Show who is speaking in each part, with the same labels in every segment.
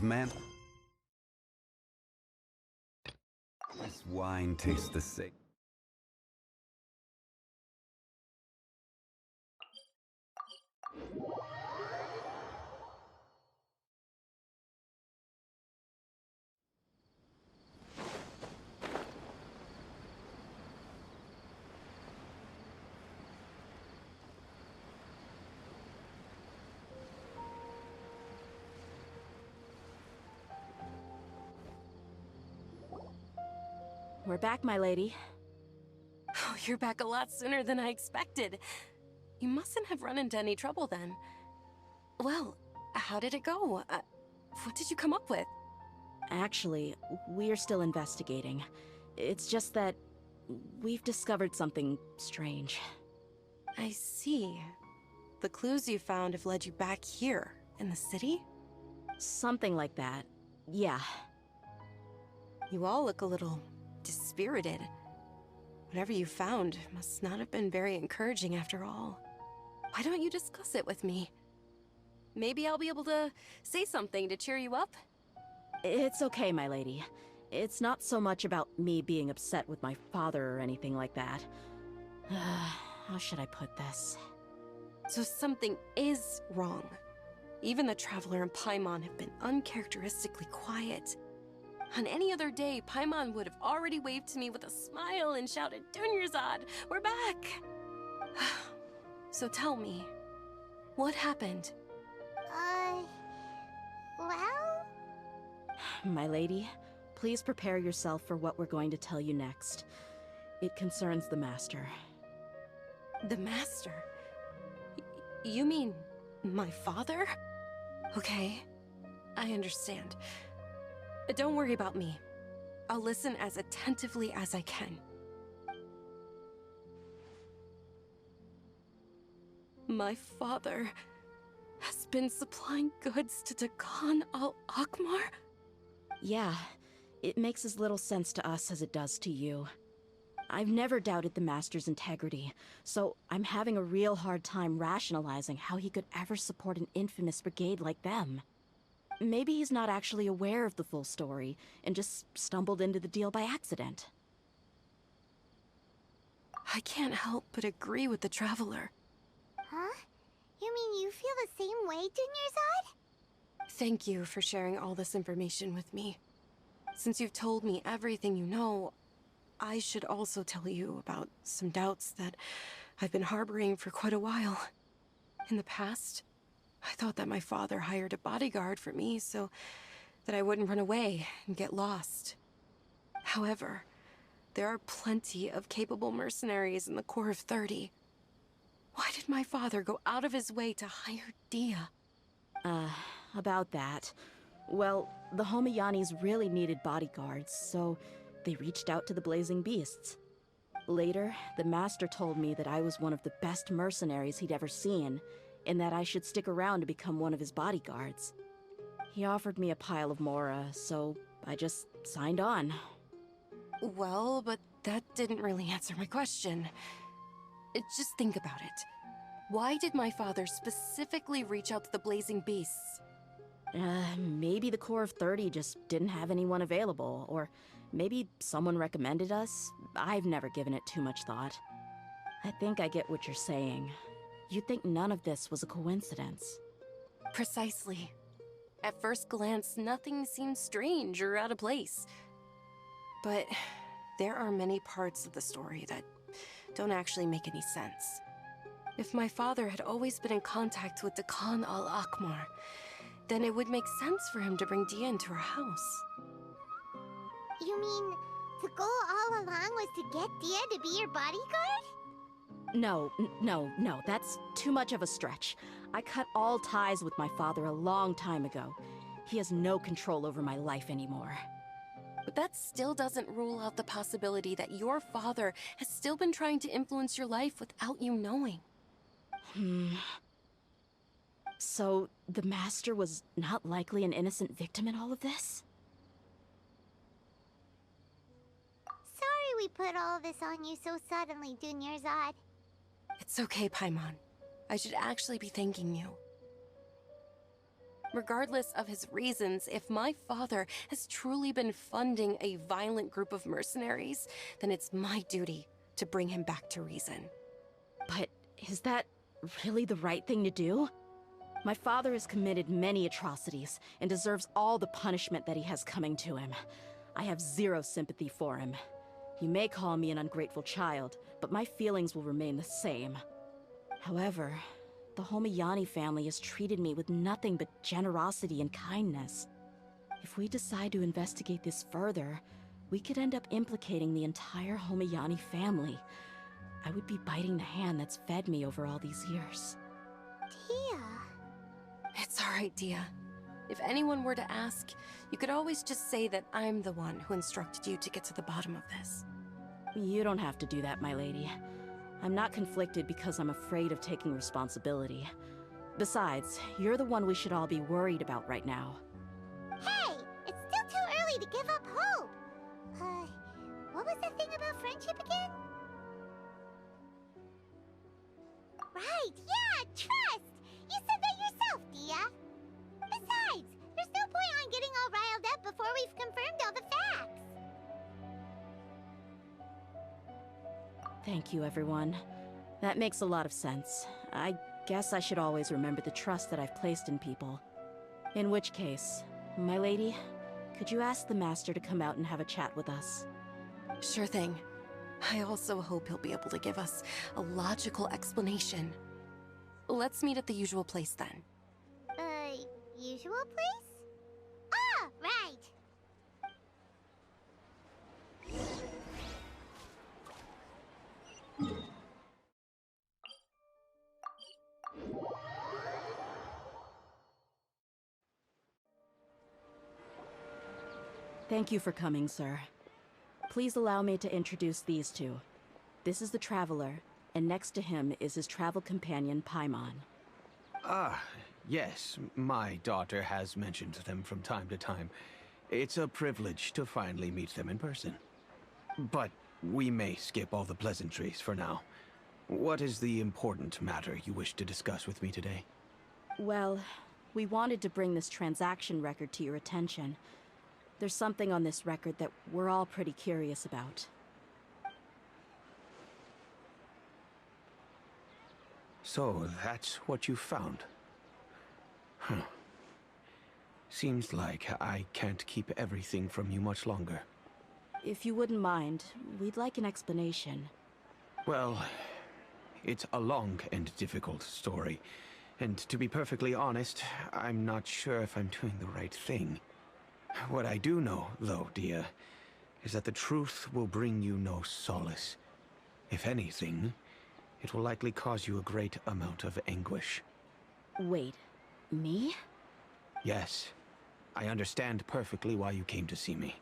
Speaker 1: man. This wine tastes the same.
Speaker 2: We're back, my lady.
Speaker 3: Oh, you're back a lot sooner than I expected. You mustn't have run into any trouble then. Well, how did it go? What did you come up with?
Speaker 2: Actually, we're still investigating. It's just that we've discovered something strange.
Speaker 3: I see. The clues you found have led you back here, in the city?
Speaker 2: Something like that. Yeah.
Speaker 3: You all look a little dispirited. Whatever you found must not have been very encouraging after all. Why don't you discuss it with me? Maybe I'll be able to say something to cheer you up?
Speaker 2: It's okay, my lady. It's not so much about me being upset with my father or anything like that. How should I put this?
Speaker 3: So something is wrong. Even the Traveler and Paimon have been uncharacteristically quiet. On any other day, Paimon would have already waved to me with a smile and shouted, "Dunyarzad, we're back!" So tell me, what happened?
Speaker 4: Well?
Speaker 2: My lady, please prepare yourself for what we're going to tell you next. It concerns the Master.
Speaker 3: The Master? You mean my father? Okay, I understand. Don't worry about me. I'll listen as attentively as I can. My father has been supplying goods to Dakan al-Akmar?
Speaker 2: Yeah, it makes as little sense to us as it does to you. I've never doubted the Master's integrity, so I'm having a real hard time rationalizing how he could ever support an infamous brigade like them. Maybe he's not actually aware of the full story, and just stumbled into the deal by accident.
Speaker 3: I can't help but agree with the Traveler.
Speaker 4: Huh? You mean you feel the same way, Dunyarzad?
Speaker 3: Thank you for sharing all this information with me. Since you've told me everything you know, I should also tell you about some doubts that I've been harboring for quite a while. In the past, I thought that my father hired a bodyguard for me so that I wouldn't run away and get lost. However, there are plenty of capable mercenaries in the Corps of 30. Why did my father go out of his way to hire Dia?
Speaker 2: About that. Well, the Homayanis really needed bodyguards, so they reached out to the Blazing Beasts. Later, the Master told me that I was one of the best mercenaries he'd ever seen, and that I should stick around to become one of his bodyguards. He offered me a pile of Mora, so I just signed on.
Speaker 3: Well, but that didn't really answer my question. Just think about it. Why did my father specifically reach out to the Blazing Beasts?
Speaker 2: Maybe the Corps of 30 just didn't have anyone available, or maybe someone recommended us. I've never given it too much thought. I think I get what you're saying. You'd think none of this was a coincidence.
Speaker 3: Precisely. At first glance, nothing seems strange or out of place. But there are many parts of the story that don't actually make any sense. If my father had always been in contact with Dakan al-Akmar, then it would make sense for him to bring Dia into our house.
Speaker 4: You mean the goal all along was to get Dia to be your bodyguard?
Speaker 2: No, that's too much of a stretch. I cut all ties with my father a long time ago. He has no control over my life anymore.
Speaker 3: But that still doesn't rule out the possibility that your father has still been trying to influence your life without you knowing.
Speaker 2: So, the Master was not likely an innocent victim in all of this?
Speaker 4: Sorry we put all this on you so suddenly, Dunyarzad.
Speaker 3: It's okay, Paimon. I should actually be thanking you. Regardless of his reasons, if my father has truly been funding a violent group of mercenaries, then it's my duty to bring him back to reason.
Speaker 2: But is that really the right thing to do? My father has committed many atrocities and deserves all the punishment that he has coming to him. I have zero sympathy for him. You may call me an ungrateful child, but my feelings will remain the same. However, the Homayani family has treated me with nothing but generosity and kindness. If we decide to investigate this further, we could end up implicating the entire Homayani family. I would be biting the hand that's fed me over all these years.
Speaker 4: Tia.
Speaker 3: It's all right, Dia. If anyone were to ask, you could always just say that I'm the one who instructed you to get to the bottom of this.
Speaker 2: You don't have to do that, my lady. I'm not conflicted because I'm afraid of taking responsibility. Besides, you're the one we should all be worried about right now.
Speaker 4: Hey! It's still too early to give up hope! What was the thing about friendship again? Right, yeah, trust! You said that yourself, Dia! Besides, there's no point on getting all riled up before we've confirmed all the facts!
Speaker 2: Thank you, everyone. That makes a lot of sense. I guess I should always remember the trust that I've placed in people. In which case, my lady, could you ask the Master to come out and have a chat with us?
Speaker 3: Sure thing. I also hope he'll be able to give us a logical explanation. Let's meet at the usual place then.
Speaker 4: Usual place? Ah, right!
Speaker 2: Thank you for coming, sir. Please allow me to introduce these two. This is the Traveler, and next to him is his travel companion, Paimon.
Speaker 5: Ah, yes. My daughter has mentioned them from time to time. It's a privilege to finally meet them in person. But we may skip all the pleasantries for now. What is the important matter you wish to discuss with me today?
Speaker 2: Well, we wanted to bring this transaction record to your attention. There's something on this record that we're all pretty curious about.
Speaker 5: So, that's what you found. Huh. Seems like I can't keep everything from you much longer.
Speaker 2: If you wouldn't mind, we'd like an explanation.
Speaker 5: Well, it's a long and difficult story. And to be perfectly honest, I'm not sure if I'm doing the right thing. What I do know, though, Dia, is that the truth will bring you no solace. If anything, it will likely cause you a great amount of anguish.
Speaker 2: Wait, me?
Speaker 5: Yes, I understand perfectly why you came to see me.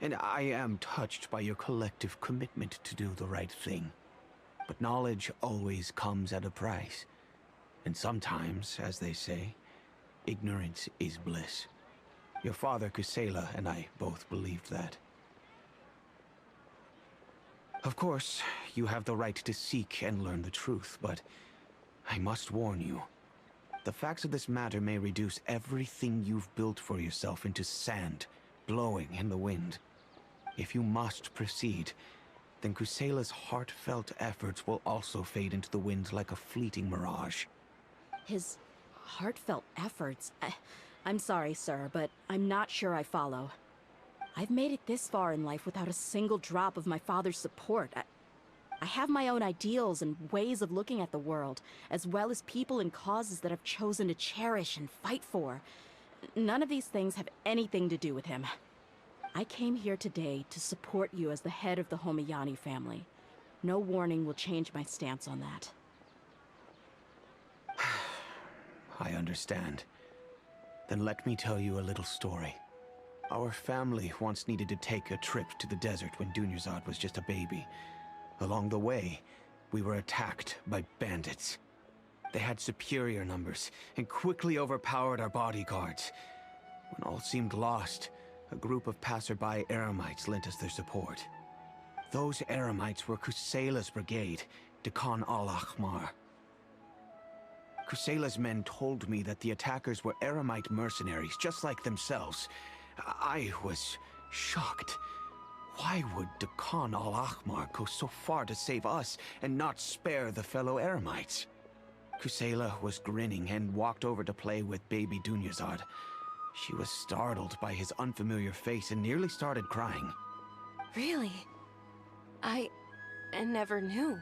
Speaker 5: And I am touched by your collective commitment to do the right thing. But knowledge always comes at a price. And sometimes, as they say, ignorance is bliss. Your father, Kusela, and I both believed that. Of course, you have the right to seek and learn the truth, but I must warn you. The facts of this matter may reduce everything you've built for yourself into sand, blowing in the wind. If you must proceed, then Kusela's heartfelt efforts will also fade into the wind like a fleeting mirage.
Speaker 2: His heartfelt efforts? I'm sorry, sir, but I'm not sure I follow. I've made it this far in life without a single drop of my father's support. I have my own ideals and ways of looking at the world, as well as people and causes that I've chosen to cherish and fight for. None of these things have anything to do with him. I came here today to support you as the head of the Homayani family. No warning will change my stance on that.
Speaker 5: I understand. Then let me tell you a little story. Our family once needed to take a trip to the desert when Dunyarzad was just a baby. Along the way, we were attacked by bandits. They had superior numbers and quickly overpowered our bodyguards. When all seemed lost, a group of passerby Eremites lent us their support. Those Eremites were Kusela's brigade, Dekan al-Ahmar. Kusela's men told me that the attackers were Eremite mercenaries, just like themselves. I was shocked. Why would Dakan al-Ahmar go so far to save us and not spare the fellow Eremites? Kusela was grinning and walked over to play with baby Dunyazad. She was startled by his unfamiliar face and nearly started crying.
Speaker 3: Really? I never knew.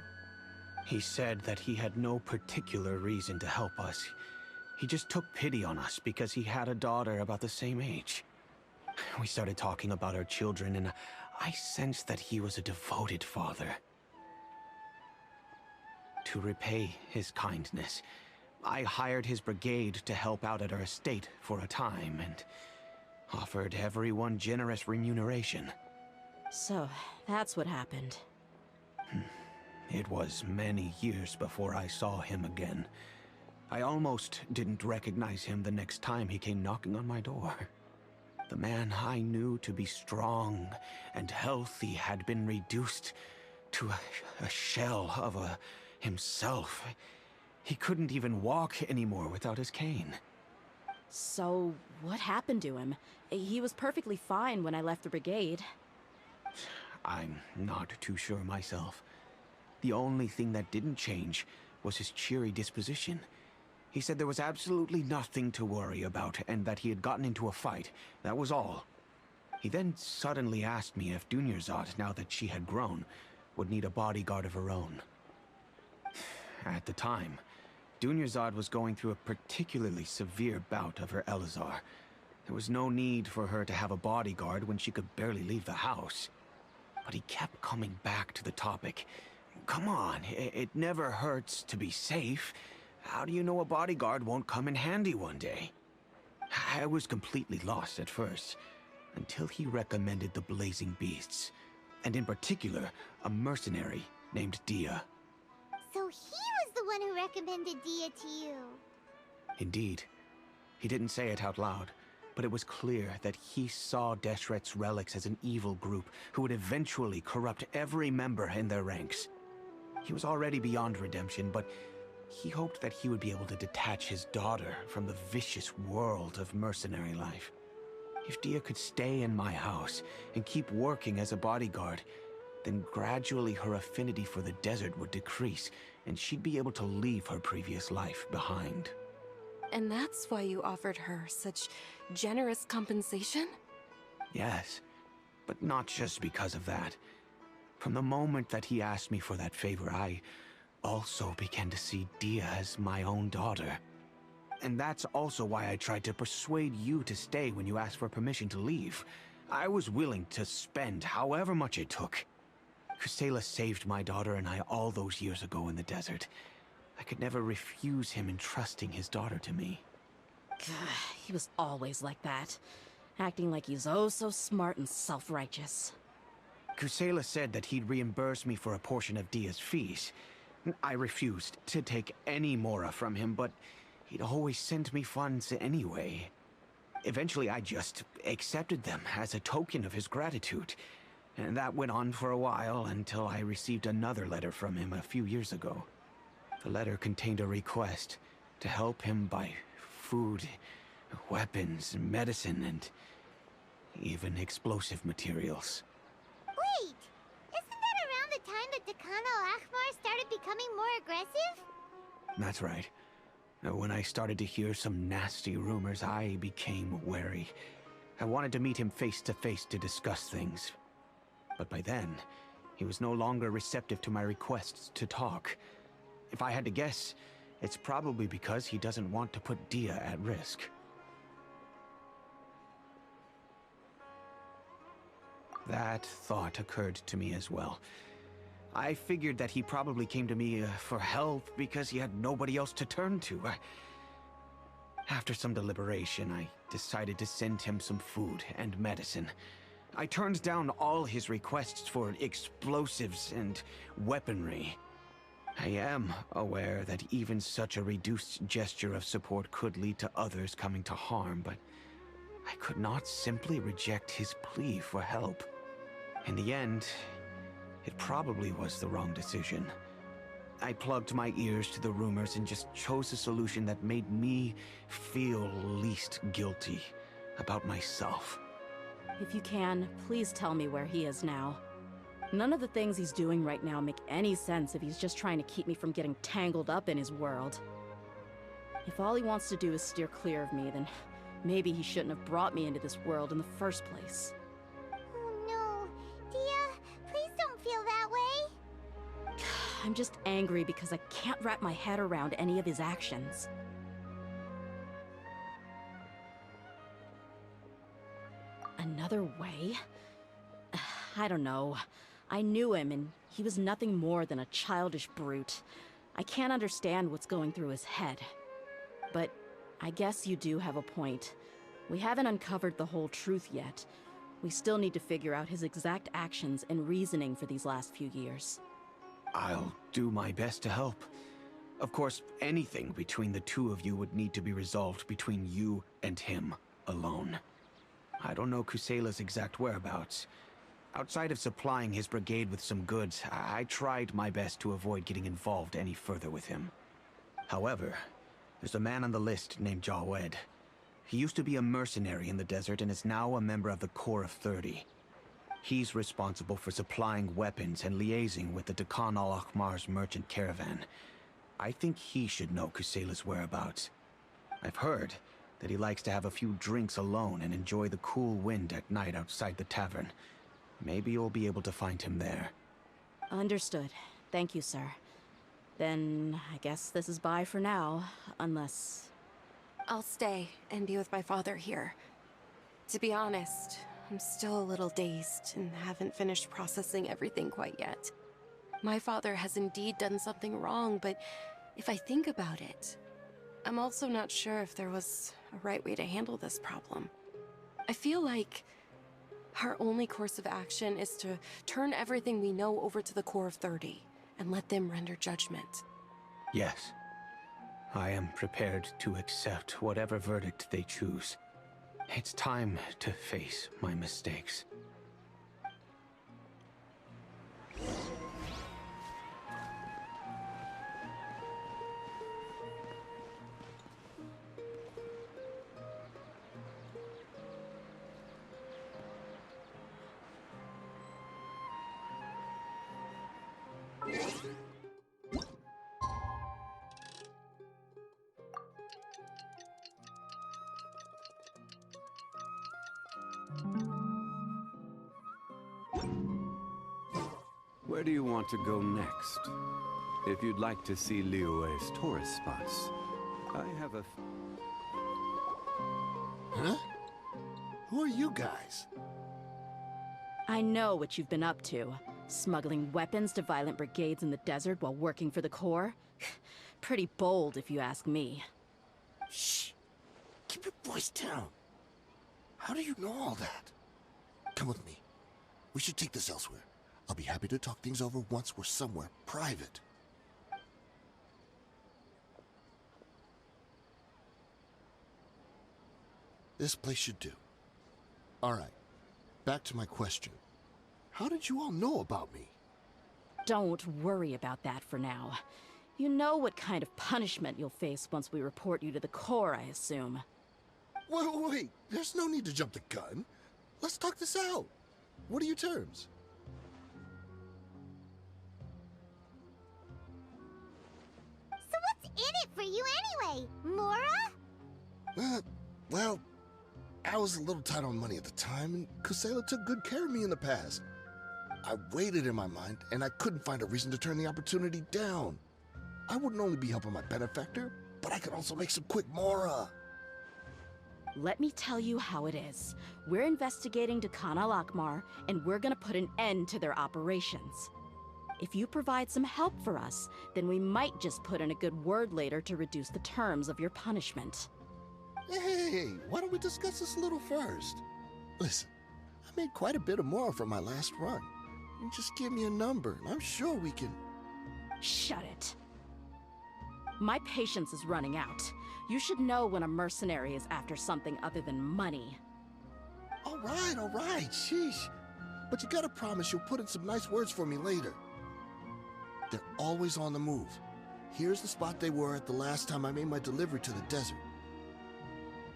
Speaker 5: He said that he had no particular reason to help us. He just took pity on us because he had a daughter about the same age. We started talking about our children, and I sensed that he was a devoted father. To repay his kindness, I hired his brigade to help out at our estate for a time, and offered everyone generous remuneration.
Speaker 2: So, that's what happened.
Speaker 5: It was many years before I saw him again. I almost didn't recognize him the next time he came knocking on my door. The man I knew to be strong and healthy had been reduced to a shell of himself. He couldn't even walk anymore without his cane.
Speaker 2: So, what happened to him? He was perfectly fine when I left the brigade.
Speaker 5: I'm not too sure myself. The only thing that didn't change was his cheery disposition. He said there was absolutely nothing to worry about and that he had gotten into a fight. That was all. He then suddenly asked me if Dunyazad, now that she had grown, would need a bodyguard of her own. At the time, Dunyazad was going through a particularly severe bout of her Elazar. There was no need for her to have a bodyguard when she could barely leave the house. But he kept coming back to the topic. Come on, it never hurts to be safe. How do you know a bodyguard won't come in handy one day? I was completely lost at first, until he recommended the Blazing Beasts, and in particular, a mercenary named Dia.
Speaker 4: So he was the one who recommended Dia to you.
Speaker 5: Indeed. He didn't say it out loud, but it was clear that he saw Deshret's relics as an evil group who would eventually corrupt every member in their ranks. He was already beyond redemption, but he hoped that he would be able to detach his daughter from the vicious world of mercenary life. If Dia could stay in my house and keep working as a bodyguard, then gradually her affinity for the desert would decrease, and she'd be able to leave her previous life behind.
Speaker 3: And that's why you offered her such generous compensation?
Speaker 5: Yes, but not just because of that. From the moment that he asked me for that favor, I also began to see Dia as my own daughter. And that's also why I tried to persuade you to stay when you asked for permission to leave. I was willing to spend however much it took. Kusela saved my daughter and I all those years ago in the desert. I could never refuse him entrusting his daughter to me.
Speaker 2: He was always like that, acting like he's oh so smart and self-righteous.
Speaker 5: Kusela said that he'd reimburse me for a portion of Dia's fees. I refused to take any mora from him, but he'd always sent me funds anyway. Eventually, I just accepted them as a token of his gratitude. And that went on for a while until I received another letter from him a few years ago. The letter contained a request to help him buy food, weapons, medicine, and even explosive materials.
Speaker 4: Wait! Isn't that around the time that Dakan al-Ahmar started becoming more aggressive?
Speaker 5: That's right. When I started to hear some nasty rumors, I became wary. I wanted to meet him face to face to discuss things. But by then, he was no longer receptive to my requests to talk. If I had to guess, it's probably because he doesn't want to put Dia at risk. That thought occurred to me as well. I figured that he probably came to me for help because he had nobody else to turn to. After some deliberation, I decided to send him some food and medicine. I turned down all his requests for explosives and weaponry. I am aware that even such a reduced gesture of support could lead to others coming to harm, but I could not simply reject his plea for help. In the end, it probably was the wrong decision. I plugged my ears to the rumors and just chose a solution that made me feel least guilty about myself.
Speaker 2: If you can, please tell me where he is now. None of the things he's doing right now make any sense if he's just trying to keep me from getting tangled up in his world. If all he wants to do is steer clear of me, then maybe he shouldn't have brought me into this world in the first place.
Speaker 4: Oh no. Dia, please don't feel that way.
Speaker 2: I'm just angry because I can't wrap my head around any of his actions. Another way? I don't know. I knew him, and he was nothing more than a childish brute. I can't understand what's going through his head. But I guess you do have a point. We haven't uncovered the whole truth yet. We still need to figure out his exact actions and reasoning for these last few years.
Speaker 5: I'll do my best to help. Of course, anything between the two of you would need to be resolved between you and him alone. I don't know Kusela's exact whereabouts. Outside of supplying his brigade with some goods, I tried my best to avoid getting involved any further with him. However, there's a man on the list named Jawed. He used to be a mercenary in the desert and is now a member of the Corps of 30. He's responsible for supplying weapons and liaising with the Dakan al-Akhmar's merchant caravan. I think he should know Kusela's whereabouts. I've heard that he likes to have a few drinks alone and enjoy the cool wind at night outside the tavern. Maybe you'll be able to find him there.
Speaker 2: Understood. Thank you, sir. Then I guess this is bye for now, unless...
Speaker 3: I'll stay and be with my father here. To be honest, I'm still a little dazed and haven't finished processing everything quite yet. My father has indeed done something wrong, but if I think about it, I'm also not sure if there was a right way to handle this problem. I feel like our only course of action is to turn everything we know over to the Corps of 30 and let them render judgment.
Speaker 5: Yes. I am prepared to accept whatever verdict they choose. It's time to face my mistakes.
Speaker 1: Where do you want to go next? If you'd like to see Liyue's tourist spots, I have a...
Speaker 6: Huh? Who are you guys?
Speaker 2: I know what you've been up to. Smuggling weapons to violent brigades in the desert while working for the Corps? Pretty bold, if you ask me.
Speaker 6: Shh! Keep your voice down. How do you know all that? Come with me. We should take this elsewhere. I'll be happy to talk things over once we're somewhere private. This place should do. All right. Back to my question. How did you all know about me?
Speaker 2: Don't worry about that for now. You know what kind of punishment you'll face once we report you to the Corps, I assume.
Speaker 6: Wait. There's no need to jump the gun. Let's talk this out. What are your terms?
Speaker 4: So what's in it for you anyway, Mora?
Speaker 6: Well, I was a little tight on money at the time, and Kusela took good care of me in the past. I weighed it in my mind, and I couldn't find a reason to turn the opportunity down. I wouldn't only be helping my benefactor, but I could also make some quick Mora.
Speaker 2: Let me tell you how it is. We're investigating Dakan al-Akhmar, and we're gonna put an end to their operations. If you provide some help for us, then we might just put in a good word later to reduce the terms of your punishment.
Speaker 6: Hey, why don't we discuss this a little first? Listen, I made quite a bit of Mora from my last run. You just give me a number, and I'm sure we can...
Speaker 2: Shut it. My patience is running out. You should know when a mercenary is after something other than money.
Speaker 6: All right, sheesh. But you gotta promise you'll put in some nice words for me later. They're always on the move. Here's the spot they were at the last time I made my delivery to the desert.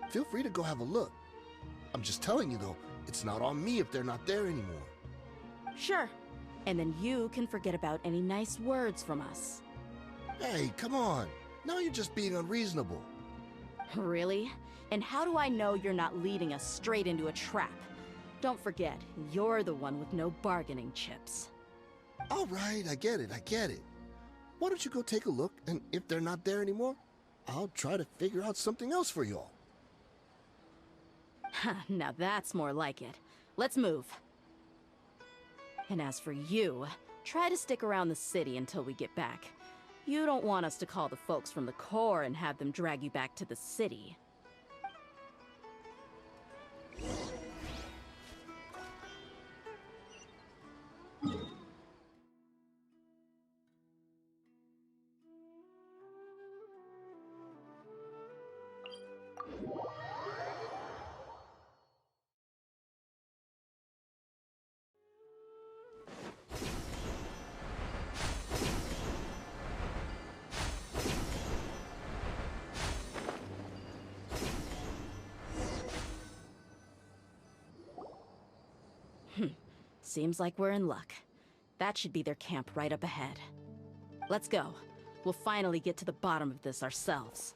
Speaker 6: Feel free to go have a look. I'm just telling you though, it's not on me if they're not there anymore.
Speaker 2: Sure. And then you can forget about any nice words from us.
Speaker 6: Hey, come on. Now you're just being unreasonable.
Speaker 2: Really? And how do I know you're not leading us straight into a trap? Don't forget, you're the one with no bargaining chips.
Speaker 6: All right, I get it. Why don't you go take a look, and if they're not there anymore, I'll try to figure out something else for y'all.
Speaker 2: Now that's more like it. Let's move. And as for you, try to stick around the city until we get back. You don't want us to call the folks from the Corps and have them drag you back to the city. Seems like we're in luck. That should be their camp right up ahead. Let's go. We'll finally get to the bottom of this ourselves.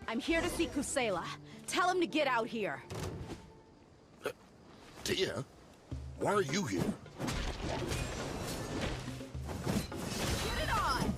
Speaker 2: I'm here to see Kusela. Tell him to get out here.
Speaker 6: Tia, why are you here?
Speaker 2: Get it on!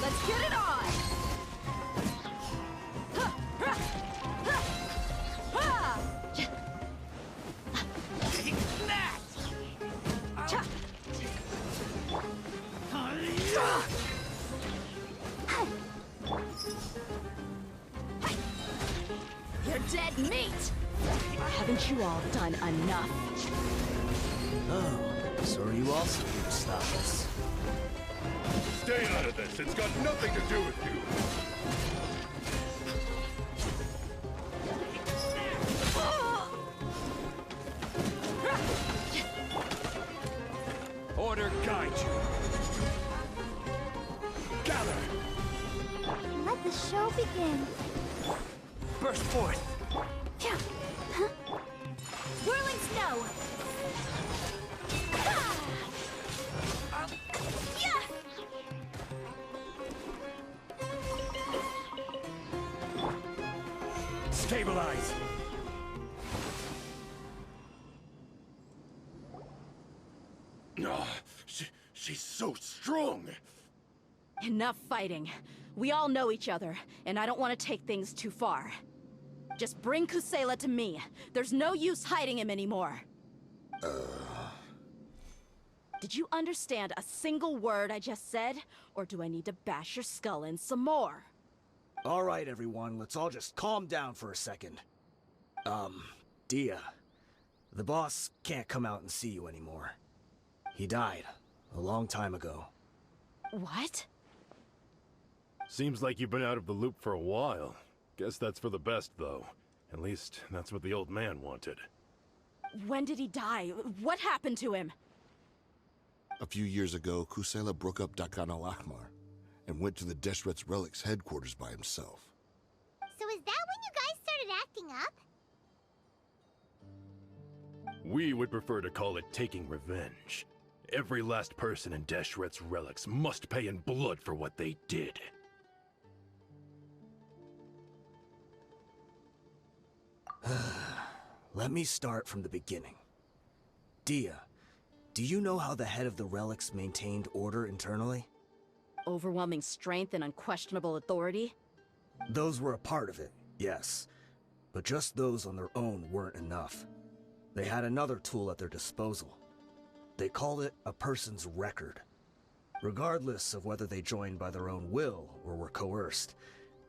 Speaker 2: Let's get it on! You're dead meat! Haven't you all done enough?
Speaker 7: Oh, so are you also here to stop us?
Speaker 8: Stay out of this. It's got nothing to do with you. Order guide you. Gather.
Speaker 4: Let the show begin.
Speaker 7: Burst forth!
Speaker 4: Whirling snow.
Speaker 8: Stabilize. Oh, she's so strong.
Speaker 2: Enough fighting. We all know each other, and I don't want to take things too far. Just bring Kusela to me. There's no use hiding him anymore. Did you understand a single word I just said? Or do I need to bash your skull in some more?
Speaker 7: All right, everyone, let's all just calm down for a second. Dia, the boss can't come out and see you anymore. He died a long time ago.
Speaker 2: What?
Speaker 8: Seems like you've been out of the loop for a while. Guess that's for the best, though. At least, that's what the old man wanted.
Speaker 2: When did he die? What happened to him?
Speaker 6: A few years ago, Kusela broke up Dakan al-Ahmar and went to the Deshret's Relics headquarters by himself.
Speaker 4: So is that when you guys started acting up?
Speaker 8: We would prefer to call it taking revenge. Every last person in Deshret's Relics must pay in blood for what they did.
Speaker 7: Let me start from the beginning. Dia, do you know how the head of the Relics maintained order internally?
Speaker 2: overwhelming strength and unquestionable authority?
Speaker 7: Those were a part of it, yes. But just those on their own weren't enough. They had another tool at their disposal. They called it a person's record. Regardless of whether they joined by their own will or were coerced,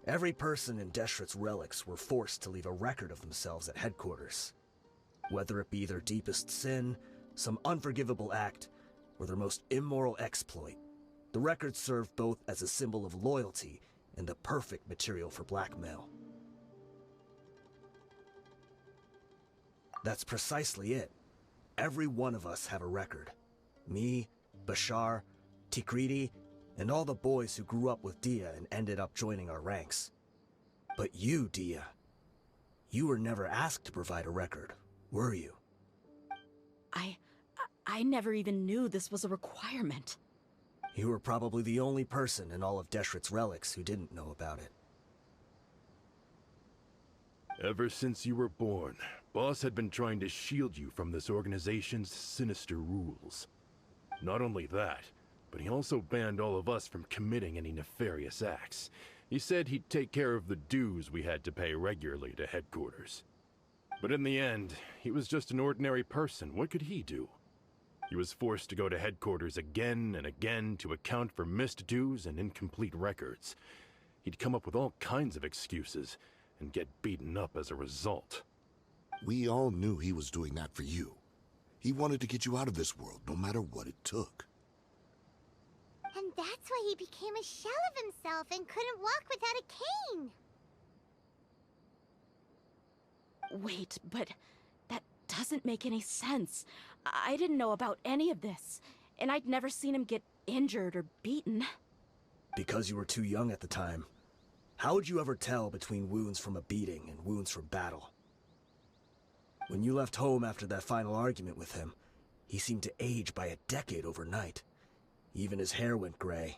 Speaker 7: every person in Deshret's relics were forced to leave a record of themselves at headquarters. Whether it be their deepest sin, some unforgivable act, or their most immoral exploit, the record served both as a symbol of loyalty and the perfect material for blackmail. That's precisely it. Every one of us have a record. Me, Bashar, Tikriti, and all the boys who grew up with Dia and ended up joining our ranks. But you, Dia, you were never asked to provide a record, were you?
Speaker 2: I never even knew this was a requirement.
Speaker 7: You were probably the only person in all of Deshret's relics who didn't know about it.
Speaker 8: Ever since you were born, Boss had been trying to shield you from this organization's sinister rules. Not only that, but he also banned all of us from committing any nefarious acts. He said he'd take care of the dues we had to pay regularly to headquarters. But in the end, he was just an ordinary person. What could he do? He was forced to go to headquarters again and again to account for missed dues and incomplete records. He'd come up with all kinds of excuses and get beaten up as a result.
Speaker 6: We all knew he was doing that for you. He wanted to get you out of this world, no matter what it took.
Speaker 4: And that's why he became a shell of himself and couldn't walk without a cane.
Speaker 2: Wait, but that doesn't make any sense. I didn't know about any of this, and I'd never seen him get injured or beaten.
Speaker 7: Because you were too young at the time. How would you ever tell between wounds from a beating and wounds from battle? When you left home after that final argument with him, he seemed to age by a decade overnight. Even his hair went gray.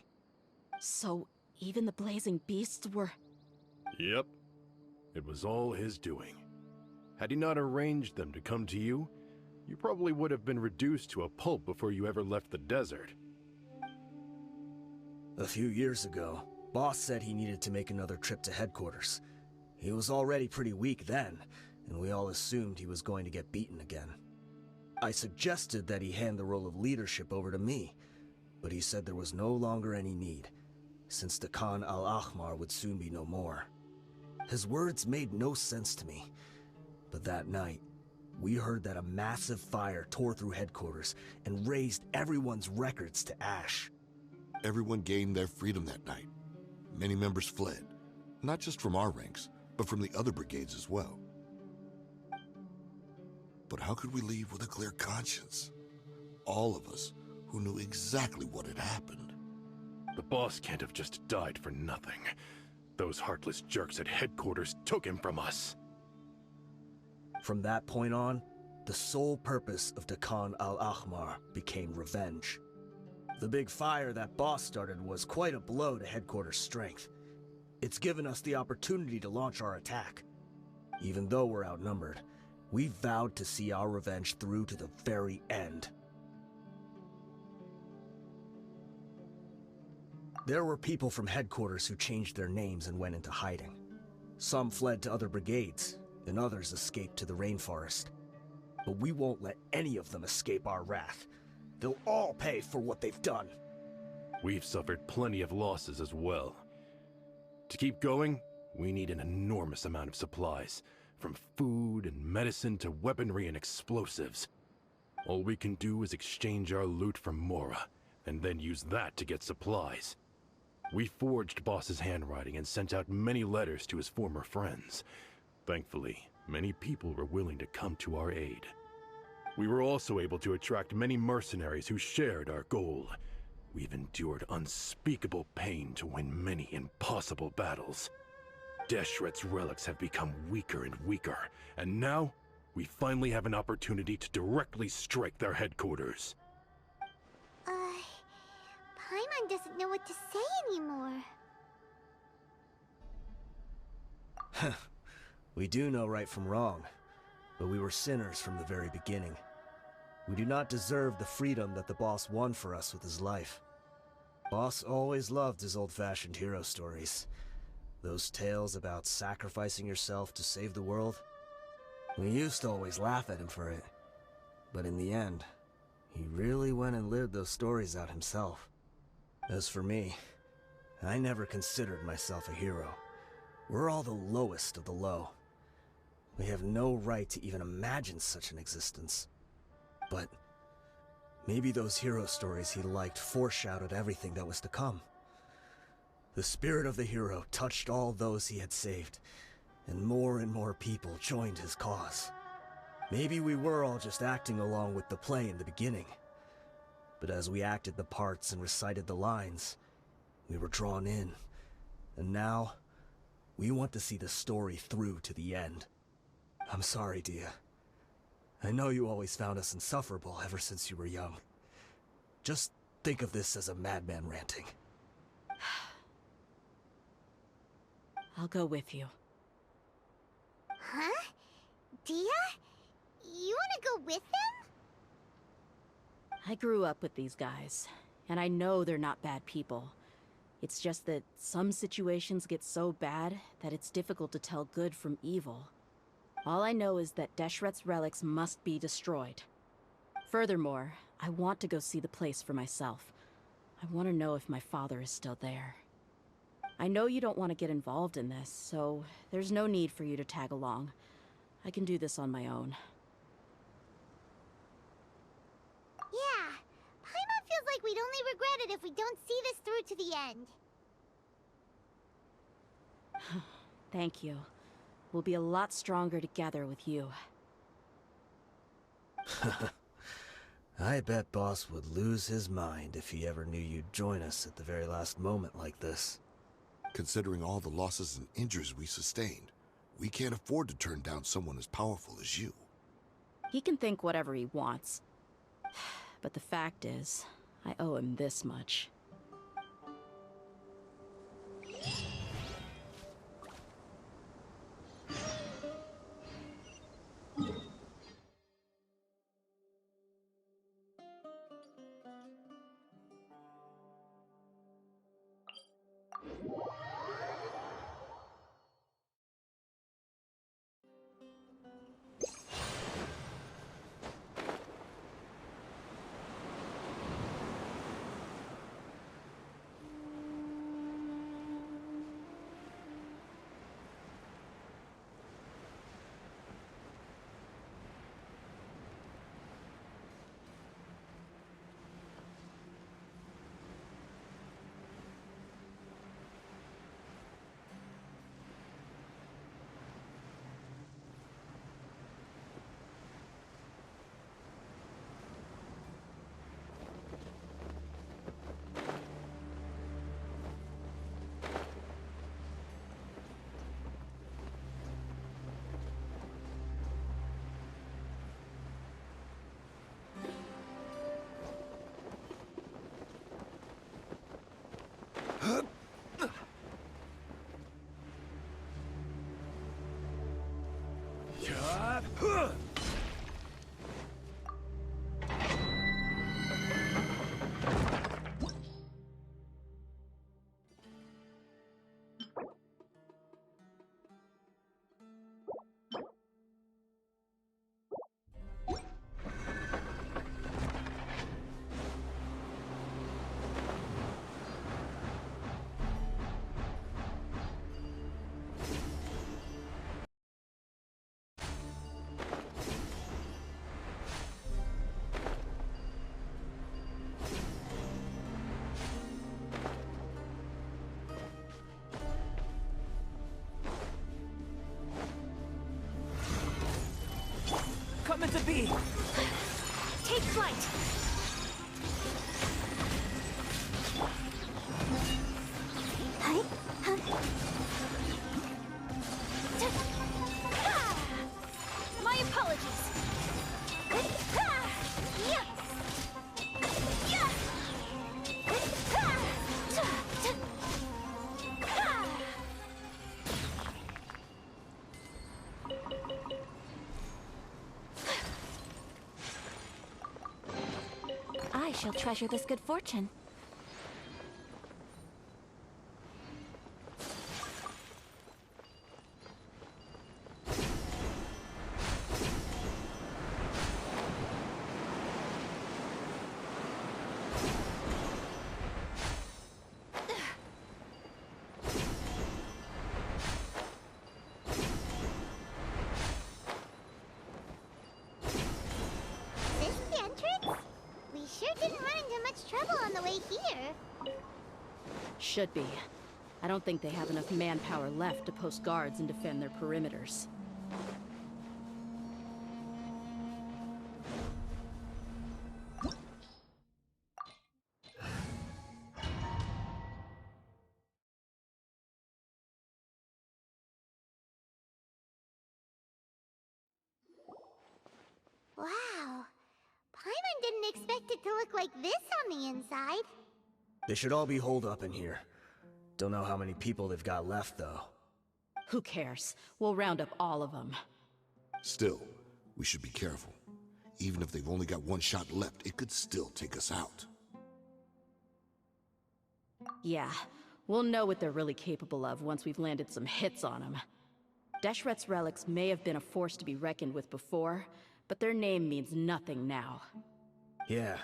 Speaker 2: So, even the blazing beasts were...
Speaker 8: Yep. It was all his doing. Had he not arranged them to come to you, you probably would have been reduced to a pulp before you ever left the desert.
Speaker 7: A few years ago, Boss said he needed to make another trip to headquarters. He was already pretty weak then, and we all assumed he was going to get beaten again. I suggested that he hand the role of leadership over to me, but he said there was no longer any need, since the Khan al-Ahmar would soon be no more. His words made no sense to me, but that night, we heard that a massive fire tore through headquarters and razed everyone's records to ash.
Speaker 6: Everyone gained their freedom that night. Many members fled, not just from our ranks, but from the other brigades as well. But how could we leave with a clear conscience? All of us who knew exactly what had happened.
Speaker 8: The boss can't have just died for nothing. Those heartless jerks at headquarters took him from us.
Speaker 7: From that point on, the sole purpose of the Khan al-Ahmar became revenge. The big fire that Boss started was quite a blow to headquarters' strength. It's given us the opportunity to launch our attack. Even though we're outnumbered, we vowed to see our revenge through to the very end. There were people from headquarters who changed their names and went into hiding. Some fled to other brigades, and others escaped to the rainforest. But we won't let any of them escape our wrath. They'll all pay for what they've done.
Speaker 8: We've suffered plenty of losses as well. To keep going, we need an enormous amount of supplies, from food and medicine to weaponry and explosives. All we can do is exchange our loot from Mora, and then use that to get supplies. We forged Boss's handwriting and sent out many letters to his former friends. Thankfully, many people were willing to come to our aid. We were also able to attract many mercenaries who shared our goal. We've endured unspeakable pain to win many impossible battles. Deshret's relics have become weaker and weaker, and now we finally have an opportunity to directly strike their headquarters.
Speaker 4: Paimon doesn't know what to say anymore.
Speaker 7: We do know right from wrong, but we were sinners from the very beginning. We do not deserve the freedom that the boss won for us with his life. Boss always loved his old-fashioned hero stories. Those tales about sacrificing yourself to save the world. We used to always laugh at him for it. But in the end, he really went and lived those stories out himself. As for me, I never considered myself a hero. We're all the lowest of the low. We have no right to even imagine such an existence. But maybe those hero stories he liked foreshadowed everything that was to come. The spirit of the hero touched all those he had saved, and more people joined his cause. Maybe we were all just acting along with the play in the beginning. But as we acted the parts and recited the lines, we were drawn in. And now, we want to see the story through to the end. I'm sorry, Dia. I know you always found us insufferable ever since you were young. Just think of this as a madman ranting.
Speaker 2: I'll go with you.
Speaker 4: Huh? Dia? You wanna go with them?
Speaker 2: I grew up with these guys, and I know they're not bad people. It's just that some situations get so bad that it's difficult to tell good from evil. All I know is that Deshret's relics must be destroyed. Furthermore, I want to go see the place for myself. I want to know if my father is still there. I know you don't want to get involved in this, so there's no need for you to tag along. I can do this on my own.
Speaker 4: Yeah, Paimon feels like we'd only regret it if we don't see this through to the end.
Speaker 2: Thank you. We'll be a lot stronger together with you.
Speaker 7: I bet Boss would lose his mind if he ever knew you'd join us at the very last moment like this.
Speaker 6: Considering all the losses and injuries we sustained, we can't afford to turn down someone as powerful as you.
Speaker 2: He can think whatever he wants. But the fact is, I owe him this much.
Speaker 9: Coming to be!
Speaker 4: Take flight! Hi? Huh? My apologies! Yeah! Yeah! I shall treasure this good fortune.
Speaker 2: should be. I don't think they have enough manpower left to post guards and defend their perimeters.
Speaker 4: Wow. Paimon didn't expect it to look like this on the inside.
Speaker 7: They should all be holed up in here. Don't know how many people they've got left, though.
Speaker 2: Who cares? We'll round up all of them.
Speaker 6: Still, we should be careful. Even if they've only got one shot left, it could still take us out.
Speaker 2: Yeah, we'll know what they're really capable of once we've landed some hits on them. Deshret's relics may have been a force to be reckoned with before, but their name means nothing now.
Speaker 7: Yeah,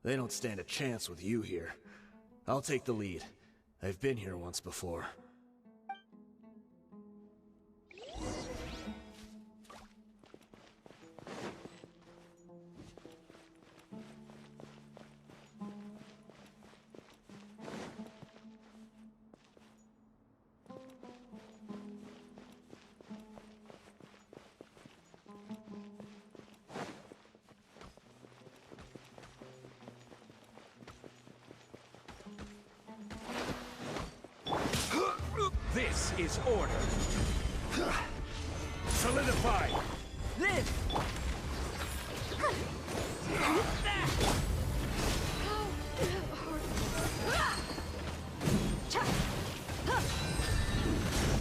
Speaker 7: they don't stand a chance with you here. I'll take the lead. I've been here once before.
Speaker 10: This is order. Solidify.
Speaker 9: Live!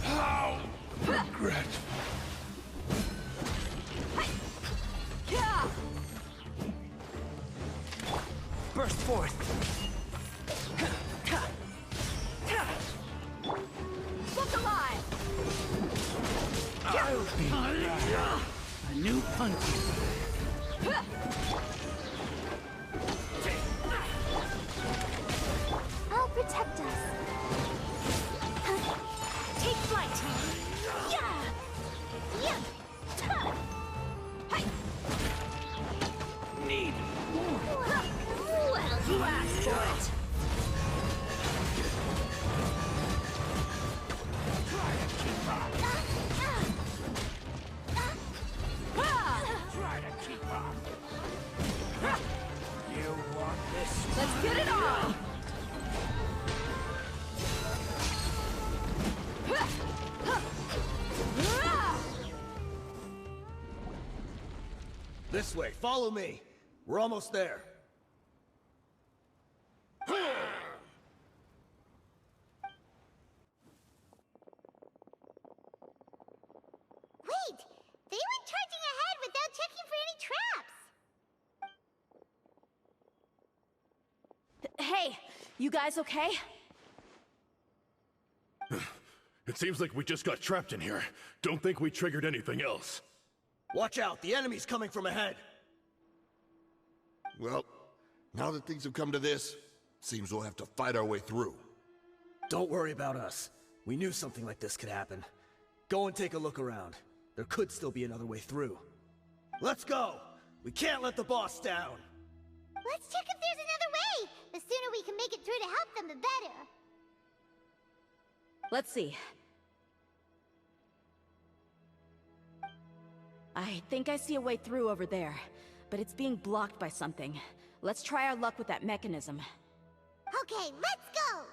Speaker 10: How regret.
Speaker 9: Burst forth!
Speaker 2: Look alive!
Speaker 10: I'll be back. A new hunting.
Speaker 4: I'll protect us. Take flight. Yeah. Yeah.
Speaker 10: Need more.
Speaker 4: Well,
Speaker 2: You asked for it!
Speaker 10: Try to keep up. Try to keep up. You want this?
Speaker 2: Let's get it on!
Speaker 7: This way, follow me. We're almost there.
Speaker 4: Wait! They went charging ahead without checking for any traps!
Speaker 2: Hey, you guys okay?
Speaker 8: It seems like we just got trapped in here. Don't think we triggered anything else.
Speaker 7: Watch out, the enemy's coming from ahead.
Speaker 6: Well, now that things have come to this, seems we'll have to fight our way through.
Speaker 7: Don't worry about us. We knew something like this could happen. Go and take a look around. There could still be another way through. Let's go! We can't let the boss down!
Speaker 4: Let's check if there's another way! The sooner we can make it through to help them, the better.
Speaker 2: Let's see. I think I see a way through over there, but it's being blocked by something. Let's try our luck with that mechanism.
Speaker 4: Okay, let's go!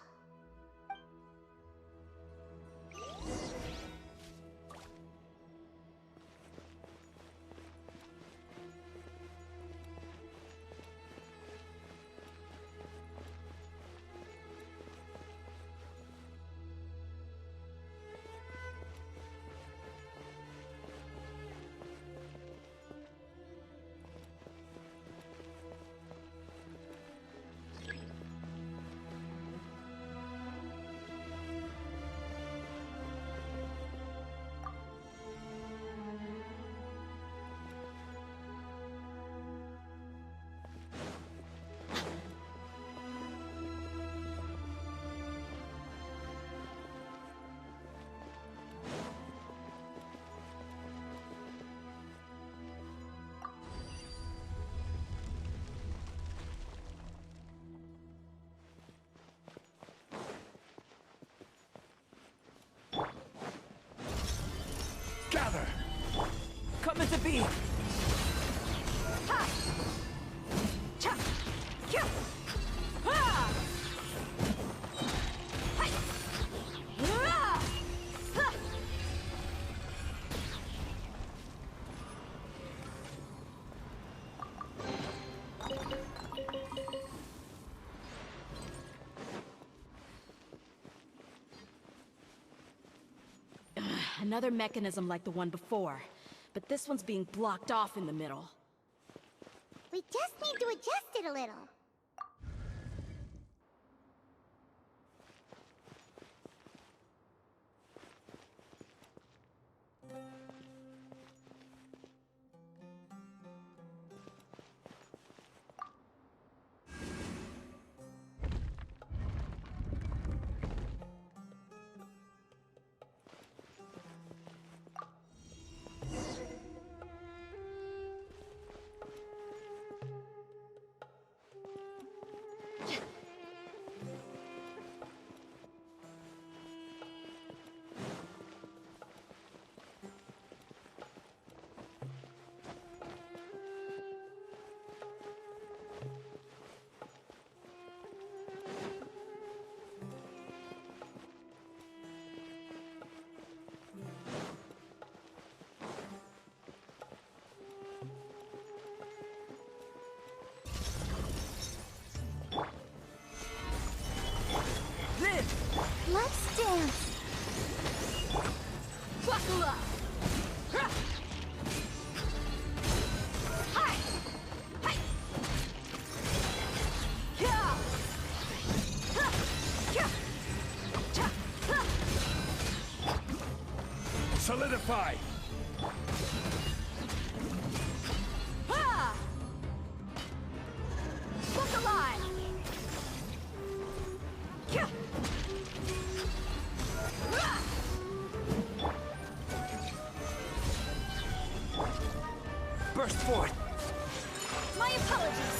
Speaker 9: together. Coming to be.
Speaker 2: Ha! Cha! Kya! Ha! Hai! Ah! Ha! Another mechanism like the one before, but this one's being blocked off in the middle.
Speaker 4: We just need to adjust it a little. Let's dance.
Speaker 2: Buckle up! Ha! Hi! Hi! Kya! Ha! Kya! Cha! Ha!
Speaker 8: Solidify!
Speaker 2: Ha! Look alive! Kya!
Speaker 9: Burst forth.
Speaker 2: My apologies.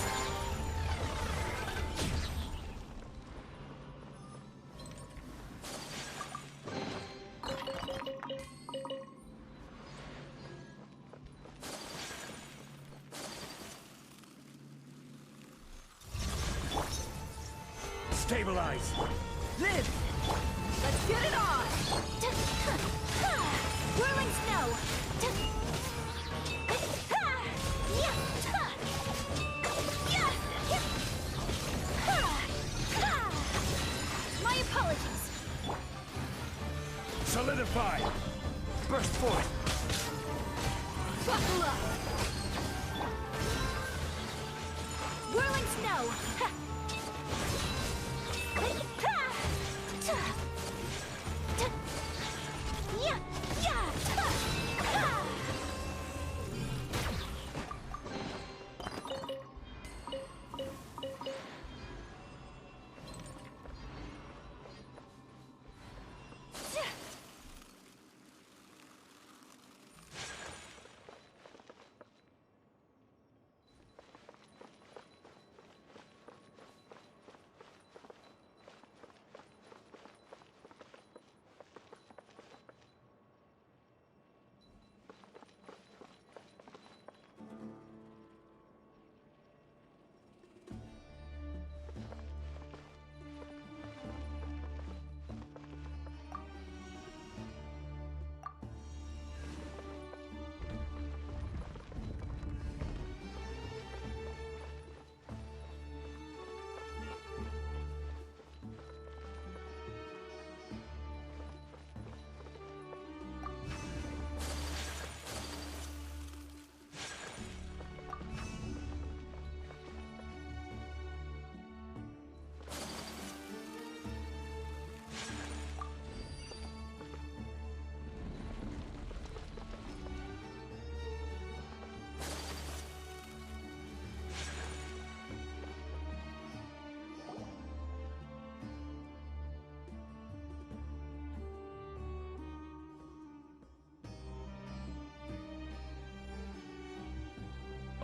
Speaker 9: Stabilize.
Speaker 2: Live! Let's get it on!
Speaker 4: Whirling snow.
Speaker 2: My apologies.
Speaker 9: Solidify. Burst forth.
Speaker 2: Buckle up.
Speaker 4: Whirling snow.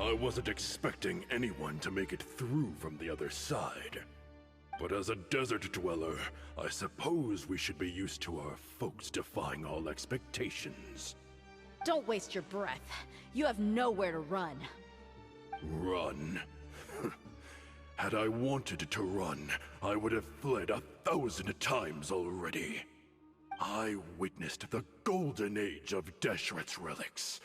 Speaker 8: I wasn't expecting anyone to make it through from the other side. But as a desert dweller, I suppose we should be used to our folks defying all expectations.
Speaker 2: Don't waste your breath. You have nowhere to run.
Speaker 8: Run? Had I wanted to run, I would have fled 1,000 times already. I witnessed the golden age of Deshret's relics.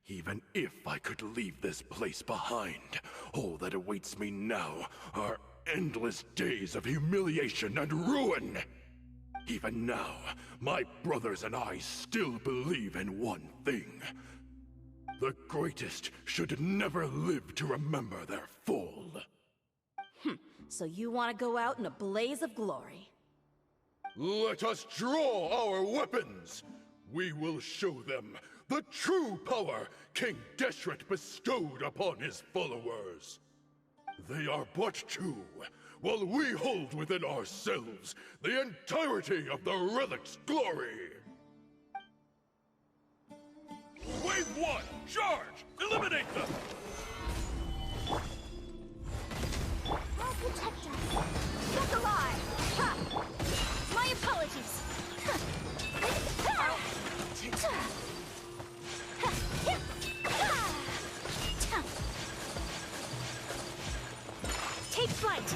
Speaker 8: Even if I could leave this place behind, all that awaits me now are endless days of humiliation and ruin. Even now, my brothers and I still believe in one thing. The greatest should never live to remember their fall.
Speaker 2: So you want to go out in a blaze of glory.
Speaker 8: Let us draw our weapons! We will show them the true power King Deshret bestowed upon his followers. They are but two, while we hold within ourselves the entirety of the relic's glory. Wave 1, charge! Eliminate them!
Speaker 4: I'll protect us.
Speaker 2: Look alive! Ha! My apologies! Take flight!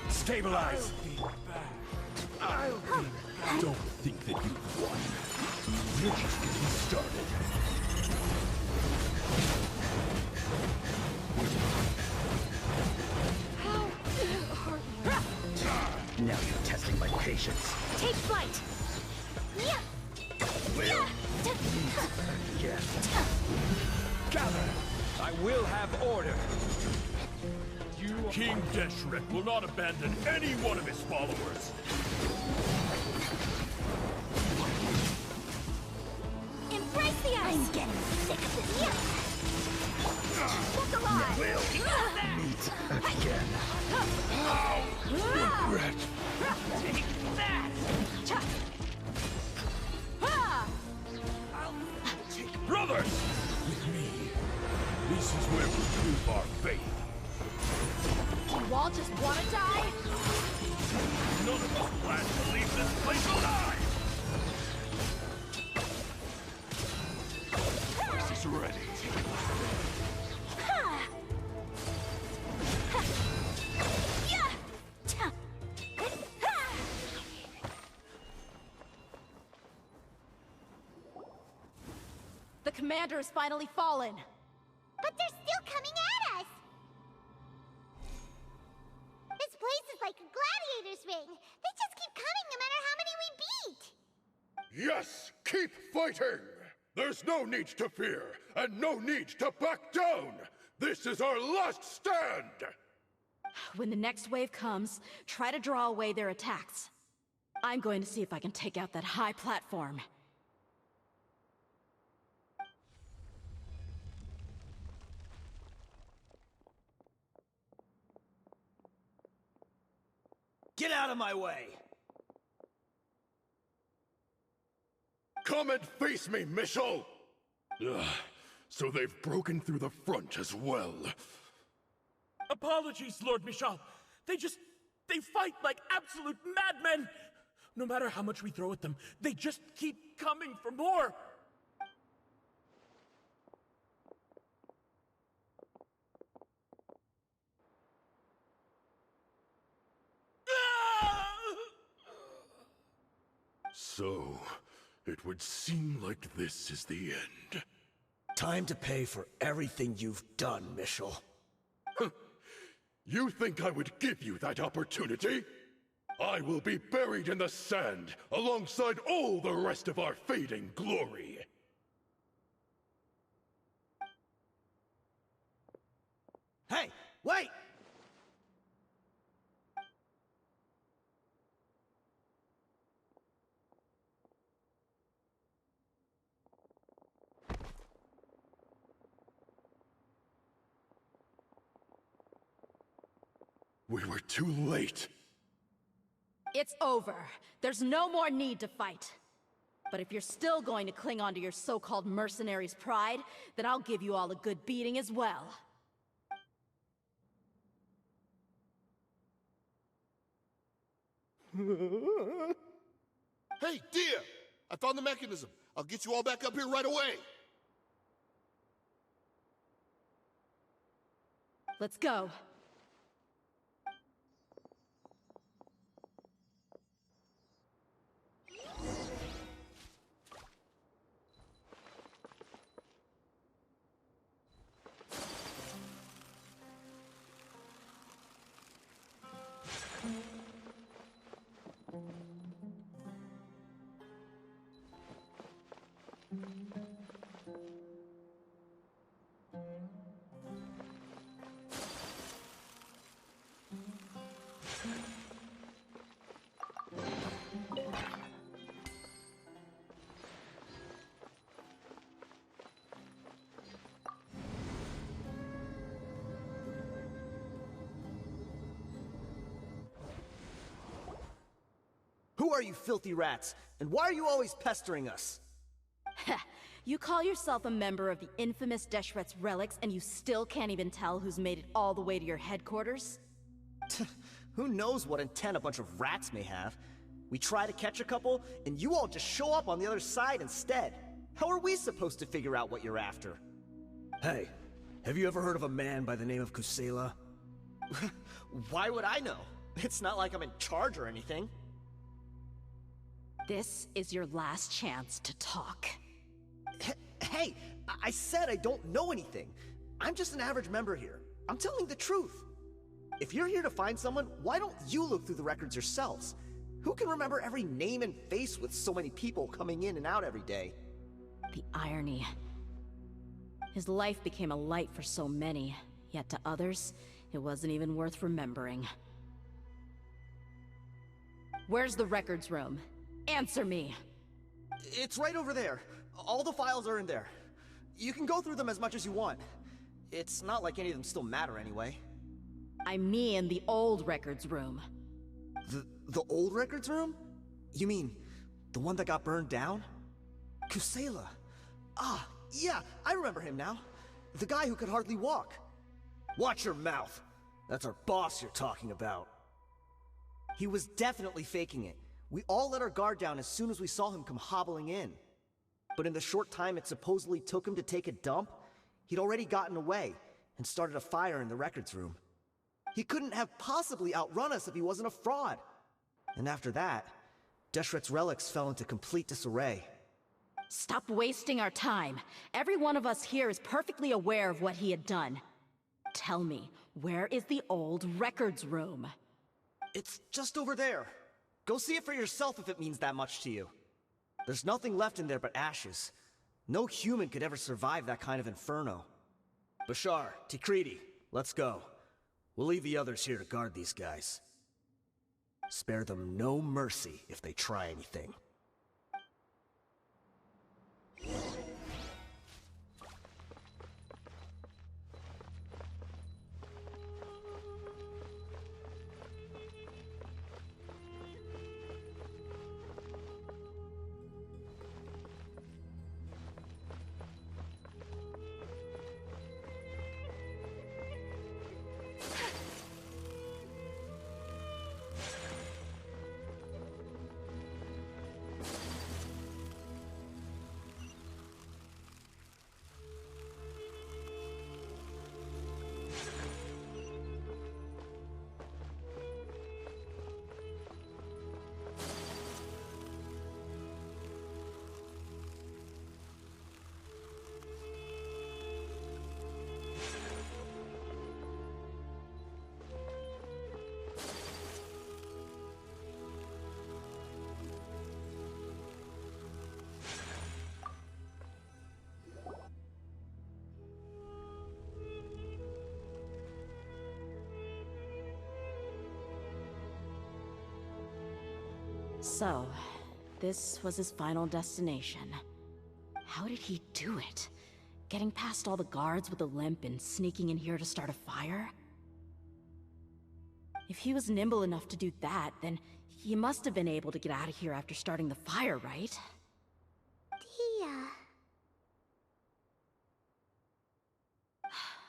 Speaker 9: Stabilize!
Speaker 8: Don't think that you've won. You're just getting started.
Speaker 9: Now you're testing my patience.
Speaker 2: Take flight!
Speaker 9: Will again. Gather! I will have order.
Speaker 8: King Deshret will not abandon any one of his followers.
Speaker 4: Embrace the ice. I'm getting sick of this.
Speaker 2: Look alive!
Speaker 9: Will meet again.
Speaker 8: Regret.
Speaker 9: Take that!
Speaker 8: Brothers! With me, this is where we prove our faith.
Speaker 2: You all just want to die?
Speaker 8: None of us plan to leave this place alive! Force is ready.
Speaker 2: The commander has finally fallen.
Speaker 4: But they're still coming at us! This place is like a gladiator's ring. They just keep coming no matter how many we beat!
Speaker 8: Yes, keep fighting! There's no need to fear, and no need to back down! This is our last stand!
Speaker 2: When the next wave comes, try to draw away their attacks. I'm going to see if I can take out that high platform.
Speaker 9: Get out of my way!
Speaker 8: Come and face me, Michel! Ugh, so they've broken through the front as well.
Speaker 10: Apologies, Lord Michal. They fight like absolute madmen. No matter how much we throw at them, they just keep coming for more.
Speaker 8: So, it would seem like this is the end.
Speaker 7: Time to pay for everything you've done, Michel.
Speaker 8: You think I would give you that opportunity? I will be buried in the sand alongside all the rest of our fading glory.
Speaker 7: Hey, wait!
Speaker 8: We were too late.
Speaker 2: It's over. There's no more need to fight. But if you're still going to cling on to your so-called mercenary's pride, then I'll give you all a good beating as well.
Speaker 6: Hey, Dia! I found the mechanism. I'll get you all back up here right away.
Speaker 2: Let's go.
Speaker 7: Who are you filthy rats? And why are you always pestering us?
Speaker 2: You call yourself a member of the infamous Deshret's relics, and you still can't even tell who's made it all the way to your headquarters?
Speaker 7: Who knows what intent a bunch of rats may have? We try to catch a couple, and you all just show up on the other side instead. How are we supposed to figure out what you're after? Hey, have you ever heard of a man by the name of Kusela? Why would I know? It's not like I'm in charge or anything.
Speaker 2: This is your last chance to talk.
Speaker 7: Hey, I said I don't know anything. I'm just an average member here. I'm telling the truth. If you're here to find someone, why don't you look through the records yourselves? Who can remember every name and face with so many people coming in and out every day?
Speaker 2: The irony. His life became a light for so many, yet to others, it wasn't even worth remembering. Where's the records room? Answer me!
Speaker 7: It's right over there. All the files are in there. You can go through them as much as you want. It's not like any of them still matter anyway.
Speaker 2: I mean the old records room.
Speaker 7: The old records room? You mean, the one that got burned down? Kusela. Ah, yeah, I remember him now. The guy who could hardly walk. Watch your mouth. That's our boss you're talking about. He was definitely faking it. We all let our guard down as soon as we saw him come hobbling in. But in the short time it supposedly took him to take a dump, he'd already gotten away and started a fire in the records room. He couldn't have possibly outrun us if he wasn't a fraud. And after that, Deshret's relics fell into complete disarray.
Speaker 2: Stop wasting our time. Every one of us here is perfectly aware of what he had done. Tell me, where is the old records room?
Speaker 7: It's just over there. Go see it for yourself if it means that much to you. There's nothing left in there but ashes. No human could ever survive that kind of inferno. Bashar, Tikriti, let's go. We'll leave the others here to guard these guys. Spare them no mercy if they try anything.
Speaker 2: So, this was his final destination. How did he do it? Getting past all the guards with a limp and sneaking in here to start a fire? If he was nimble enough to do that, then he must have been able to get out of here after starting the fire, right?
Speaker 4: Tia.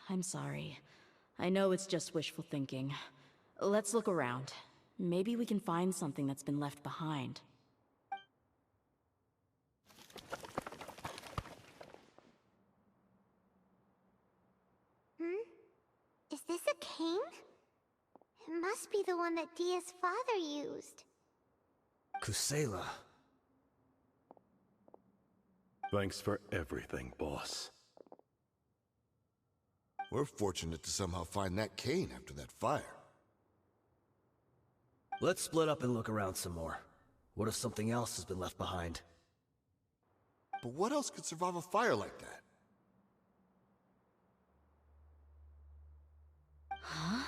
Speaker 2: I'm sorry. I know it's just wishful thinking. Let's look around. Maybe we can find something that's been left behind.
Speaker 4: Is this a cane? It must be the one that Dia's father used.
Speaker 7: Kusela.
Speaker 8: Thanks for everything, boss.
Speaker 6: We're fortunate to somehow find that cane after that fire.
Speaker 7: Let's split up and look around some more. What if something else has been left behind?
Speaker 6: But what else could survive a fire like that?
Speaker 2: Huh?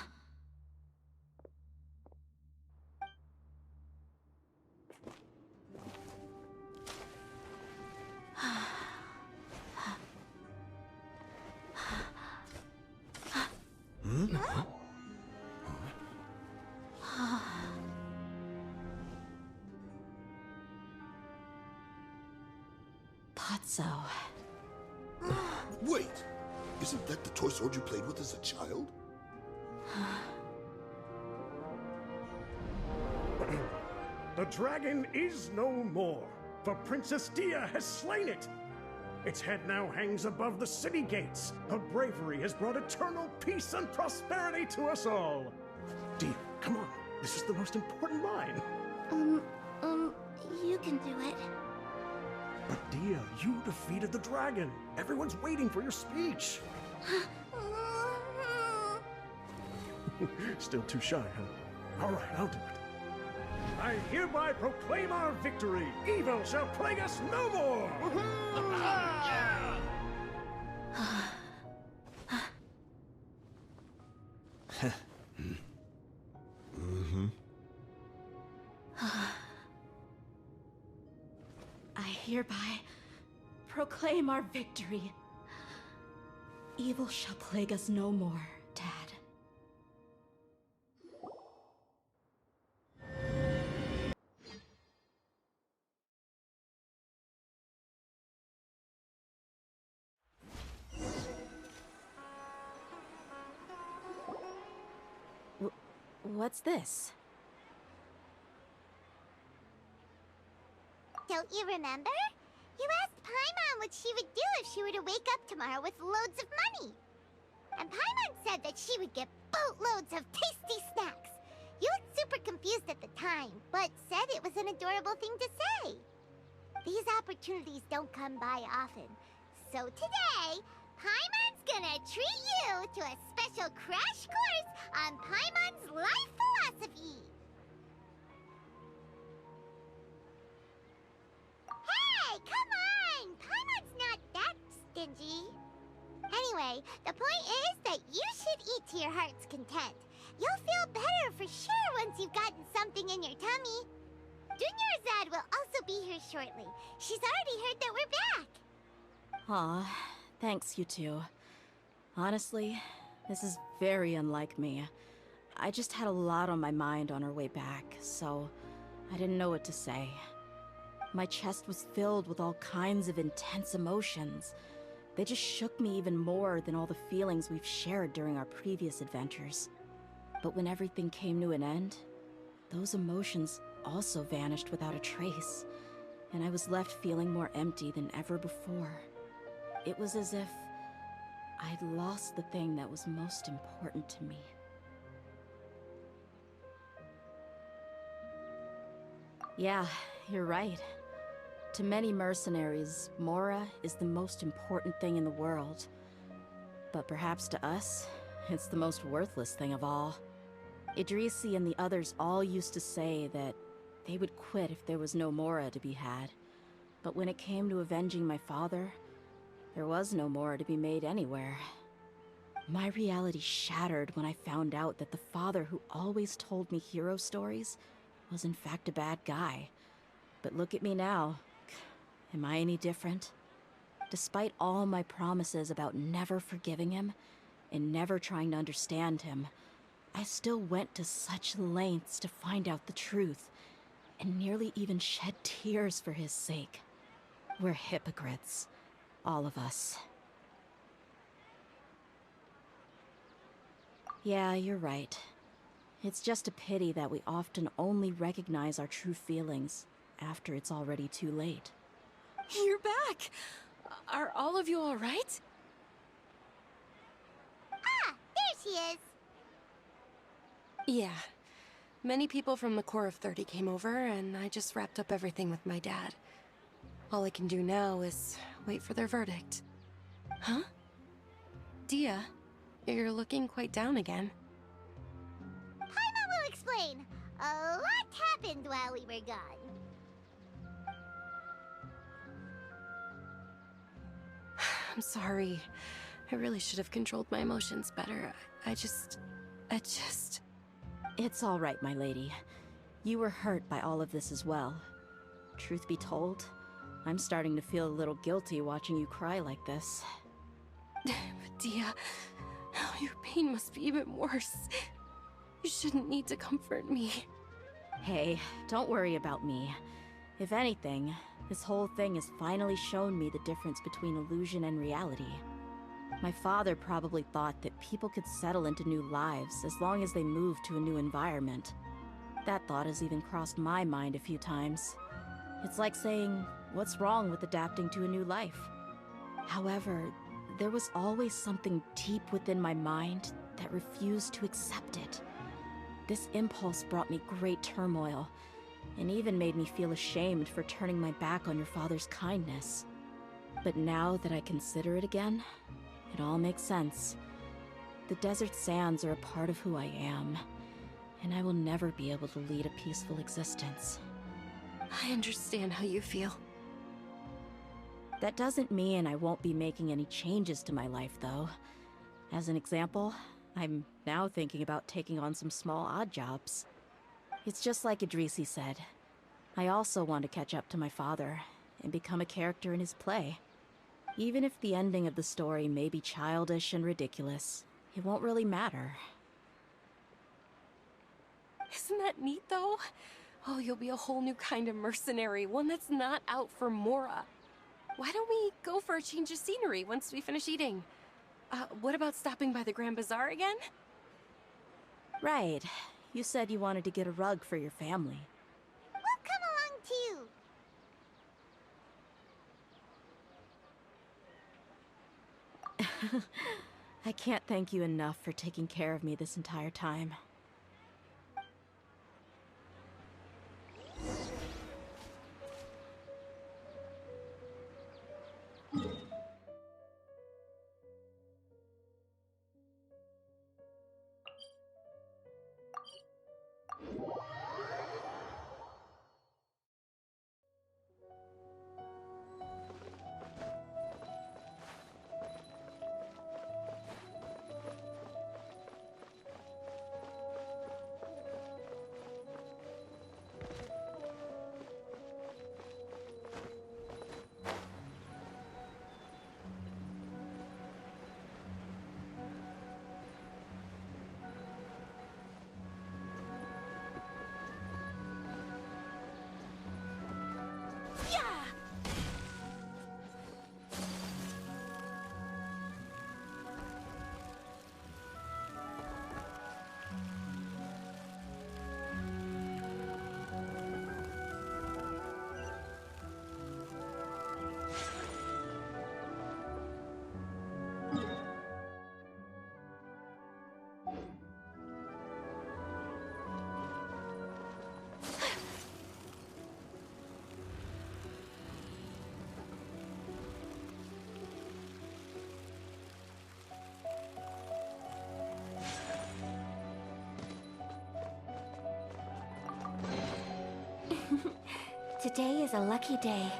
Speaker 2: Potso.
Speaker 6: Wait! Isn't that the toy sword you played with as a child?
Speaker 11: The dragon is no more, for Princess Dia has slain it. Its head now hangs above the city gates. Her bravery has brought eternal peace and prosperity to us all. Dia, come on. This is the most important line.
Speaker 4: You can do it.
Speaker 11: But Dia, you defeated the dragon. Everyone's waiting for your speech. Still too shy, huh? All right, I'll do it. I hereby proclaim our victory. Evil shall plague us no more.
Speaker 2: I hereby proclaim our victory. Evil shall plague us no more, Dad. What's this?
Speaker 4: Don't you remember? You asked Paimon what she would do if she were to wake up tomorrow with loads of money. And Paimon said that she would get boatloads of tasty snacks. You looked super confused at the time, but said it was an adorable thing to say. These opportunities don't come by often. So today, Paimon's gonna treat you to a special crash course on Paimon's life philosophy. Hey, come on! Paimon's not that stingy. Anyway, the point is that you should eat to your heart's content. You'll feel better for sure once you've gotten something in your tummy. Dunyarzad will also be here shortly. She's already heard that we're back.
Speaker 2: Aw, thanks, you two. Honestly, this is very unlike me. I just had a lot on my mind on our way back, so I didn't know what to say. My chest was filled with all kinds of intense emotions. They just shook me even more than all the feelings we've shared during our previous adventures. But when everything came to an end, those emotions also vanished without a trace, and I was left feeling more empty than ever before. It was as if I'd lost the thing that was most important to me. Yeah, you're right. To many mercenaries, Mora is the most important thing in the world. But perhaps to us, it's the most worthless thing of all. Idrisi and the others all used to say that they would quit if there was no Mora to be had. But when it came to avenging my father, there was no Mora to be made anywhere. My reality shattered when I found out that the father who always told me hero stories was in fact a bad guy. But look at me now. Am I any different? Despite all my promises about never forgiving him and never trying to understand him, I still went to such lengths to find out the truth, and nearly even shed tears for his sake. We're hypocrites, all of us. Yeah, you're right. It's just a pity that we often only recognize our true feelings after it's already too late.
Speaker 3: You're back! Are all of you alright?
Speaker 4: Ah, there she is.
Speaker 3: Yeah. Many people from the Corps of 30 came over, and I just wrapped up everything with my dad. All I can do now is wait for their verdict. Huh? Dia, you're looking quite down again.
Speaker 4: Paimon will explain. A lot happened while we were gone.
Speaker 3: I'm sorry. I really should have controlled my emotions better. I just...
Speaker 2: It's all right, my lady. You were hurt by all of this as well. Truth be told, I'm starting to feel a little guilty watching you cry like this.
Speaker 3: Dia, your pain must be even worse. You shouldn't need to comfort me.
Speaker 2: Hey, don't worry about me. If anything, this whole thing has finally shown me the difference between illusion and reality. My father probably thought that people could settle into new lives as long as they moved to a new environment. That thought has even crossed my mind a few times. It's like saying, what's wrong with adapting to a new life? However, there was always something deep within my mind that refused to accept it. This impulse brought me great turmoil, and even made me feel ashamed for turning my back on your father's kindness. But now that I consider it again, it all makes sense. The desert sands are a part of who I am, and I will never be able to lead a peaceful existence.
Speaker 3: I understand how you feel.
Speaker 2: That doesn't mean I won't be making any changes to my life, though. As an example, I'm now thinking about taking on some small odd jobs. It's just like Idrisi said. I also want to catch up to my father and become a character in his play. Even if the ending of the story may be childish and ridiculous, it won't really matter.
Speaker 3: Isn't that neat, though? Oh, you'll be a whole new kind of mercenary, one that's not out for Mora. Why don't we go for a change of scenery once we finish eating? What about stopping by the Grand Bazaar again?
Speaker 2: Right. You said you wanted to get a rug for your family.
Speaker 4: We'll come along too.
Speaker 2: I can't thank you enough for taking care of me this entire time.
Speaker 12: Today is a lucky day.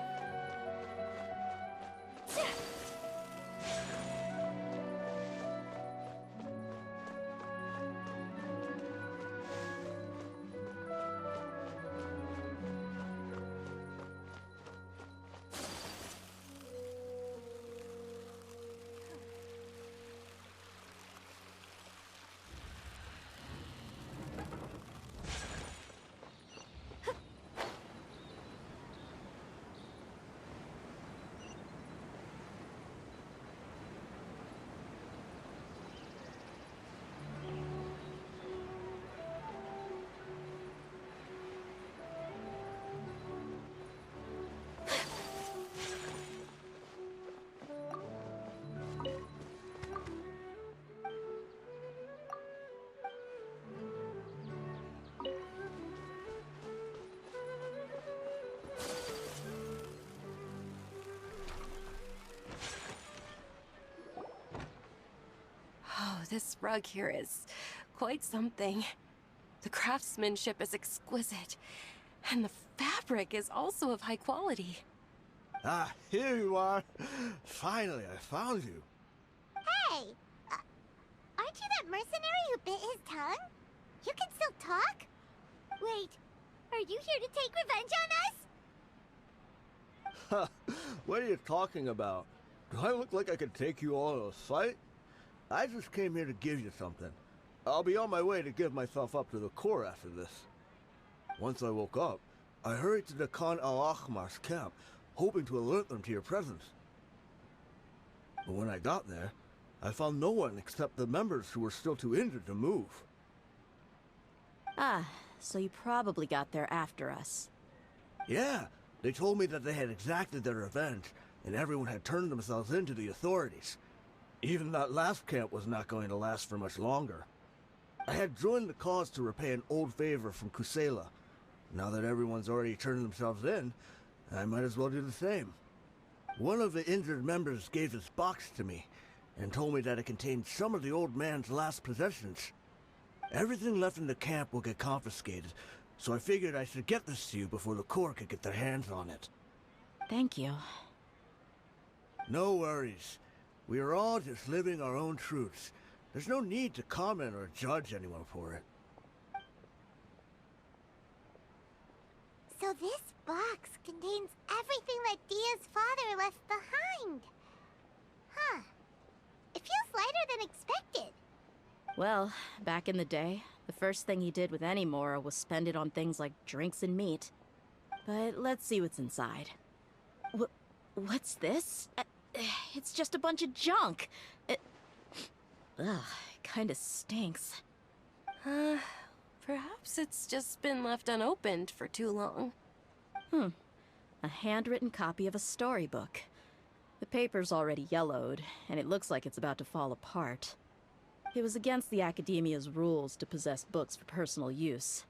Speaker 3: This rug here is quite something. The craftsmanship is exquisite, and the fabric is also of high quality.
Speaker 7: Ah, here you are. Finally, I found you.
Speaker 4: Hey! Aren't you that mercenary who bit his tongue? You can still talk? Wait, are you here to take revenge on us?
Speaker 7: What are you talking about? Do I look like I could take you all in a fight? I just came here to give you something. I'll be on my way to give myself up to the Corps after this. Once I woke up, I hurried to the Khan al-Ahmar's camp, hoping to alert them to your presence. But when I got there, I found no one except the members who were still too injured to move.
Speaker 2: Ah, so you probably got there after us.
Speaker 7: Yeah, they told me that they had exacted their revenge, and everyone had turned themselves in to the authorities. Even that last camp was not going to last for much longer. I had joined the cause to repay an old favor from Kusela. Now that everyone's already turned themselves in, I might as well do the same. One of the injured members gave this box to me, and told me that it contained some of the old man's last possessions. Everything left in the camp will get confiscated, so I figured I should get this to you before the Corps could get their hands on it.
Speaker 2: Thank you.
Speaker 7: No worries. We are all just living our own truths. There's no need to comment or judge anyone for it.
Speaker 4: So this box contains everything that Dia's father left behind. Huh. It feels lighter than expected.
Speaker 2: Well, back in the day, the first thing he did with any Mora was spend it on things like drinks and meat. But let's see what's inside. What's this? It's just a bunch of junk. Ugh, it kinda stinks.
Speaker 3: Perhaps it's just been left unopened for too long.
Speaker 2: A handwritten copy of a storybook. The paper's already yellowed, and it looks like it's about to fall apart. It was against the Academia's rules to possess books for personal use.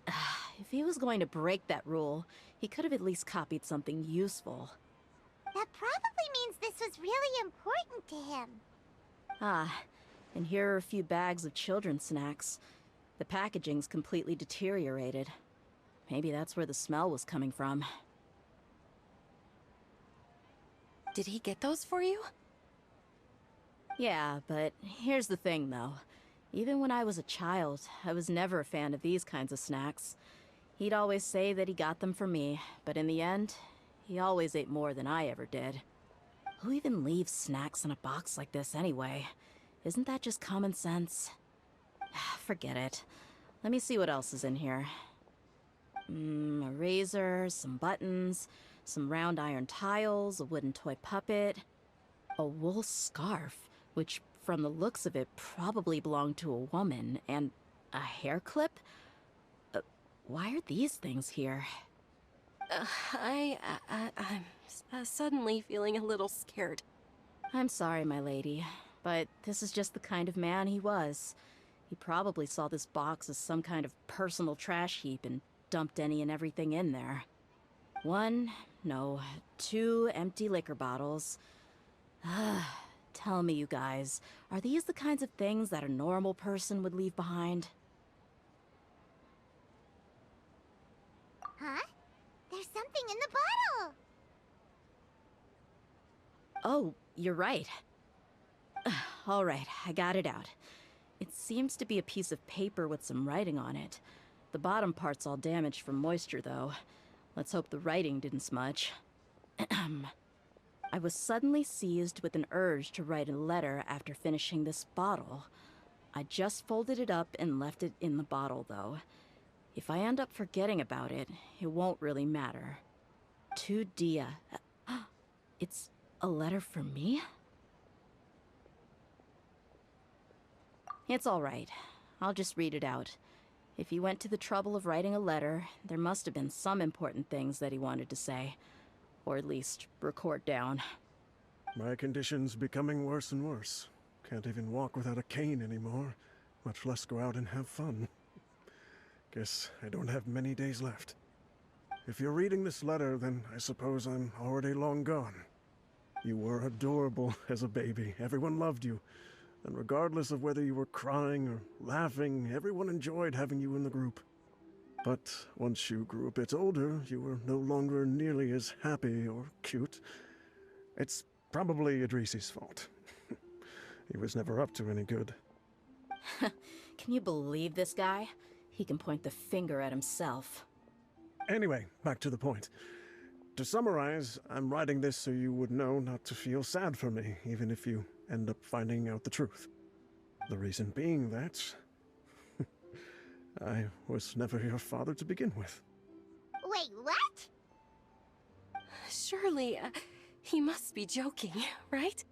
Speaker 2: If he was going to break that rule, he could have at least copied something useful.
Speaker 4: That probably means this was really important to him.
Speaker 2: Ah, and here are a few bags of children's snacks. The packaging's completely deteriorated. Maybe that's where the smell was coming from.
Speaker 3: Did he get those for you?
Speaker 2: Yeah, but here's the thing, though. Even when I was a child, I was never a fan of these kinds of snacks. He'd always say that he got them for me, but in the end, he always ate more than I ever did. Who even leaves snacks in a box like this anyway? Isn't that just common sense? Forget it. Let me see what else is in here. A razor, some buttons, some round iron tiles, a wooden toy puppet, a wool scarf, which from the looks of it probably belonged to a woman, and a hair clip? Why are these things here?
Speaker 3: I'm suddenly feeling a little scared.
Speaker 2: I'm sorry, my lady, but this is just the kind of man he was. He probably saw this box as some kind of personal trash heap and dumped any and everything in there. 2 empty liquor bottles. Tell me, you guys, are these the kinds of things that a normal person would leave behind?
Speaker 4: Huh? There's something in the bottle!
Speaker 2: Oh, you're right. All right, I got it out. It seems to be a piece of paper with some writing on it. The bottom part's all damaged from moisture, though. Let's hope the writing didn't smudge. I was suddenly seized with an urge to write a letter after finishing this bottle. I just folded it up and left it in the bottle, though. If I end up forgetting about it, it won't really matter. To Dia. It's a letter for me? It's all right. I'll just read it out. If he went to the trouble of writing a letter, there must have been some important things that he wanted to say. Or at least record down.
Speaker 11: My condition's becoming worse and worse. Can't even walk without a cane anymore, much less go out and have fun. Guess I don't have many days left. If you're reading this letter, then I suppose I'm already long gone. You were adorable as a baby. Everyone loved you. And regardless of whether you were crying or laughing, everyone enjoyed having you in the group. But once you grew a bit older, you were no longer nearly as happy or cute. It's probably Idrisi's fault. He was never up to any good.
Speaker 2: Can you believe this guy? He can point the finger at himself.
Speaker 11: Anyway, back to the point. To summarize, I'm writing this so you would know not to feel sad for me, even if you end up finding out the truth. The reason being that I was never your father to begin with.
Speaker 4: Wait, what?
Speaker 3: Surely, he must be joking, right?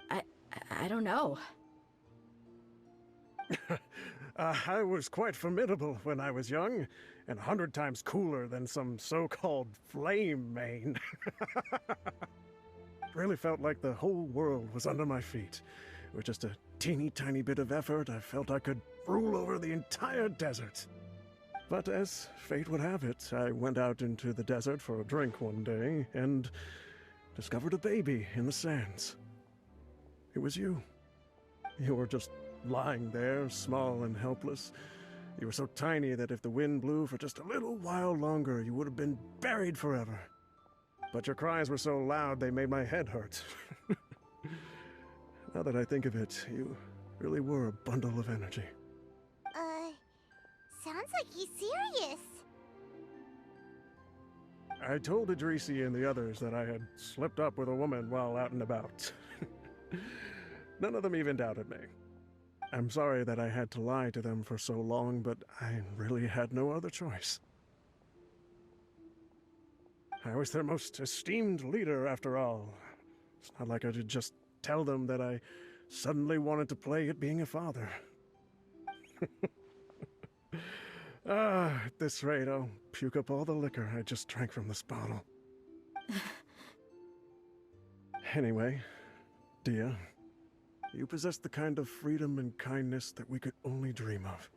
Speaker 2: I don't know.
Speaker 11: I was quite formidable when I was young, and 100 times cooler than some so-called flame main. Really felt like the whole world was under my feet. With just a teeny tiny bit of effort, I felt I could rule over the entire desert. But as fate would have it, I went out into the desert for a drink one day, and discovered a baby in the sands. It was you. You were just lying there, small and helpless. You were so tiny that if the wind blew for just a little while longer, you would have been buried forever. But your cries were so loud they made my head hurt. Now that I think of it, you really were a bundle of energy.
Speaker 4: Sounds like he's serious.
Speaker 11: I told Idrisi and the others that I had slipped up with a woman while out and about. None of them even doubted me. I'm sorry that I had to lie to them for so long, but I really had no other choice. I was their most esteemed leader, after all. It's not like I could just tell them that I suddenly wanted to play at being a father. At this rate, I'll puke up all the liquor I just drank from this bottle. Anyway, Dia, you possess the kind of freedom and kindness that we could only dream of.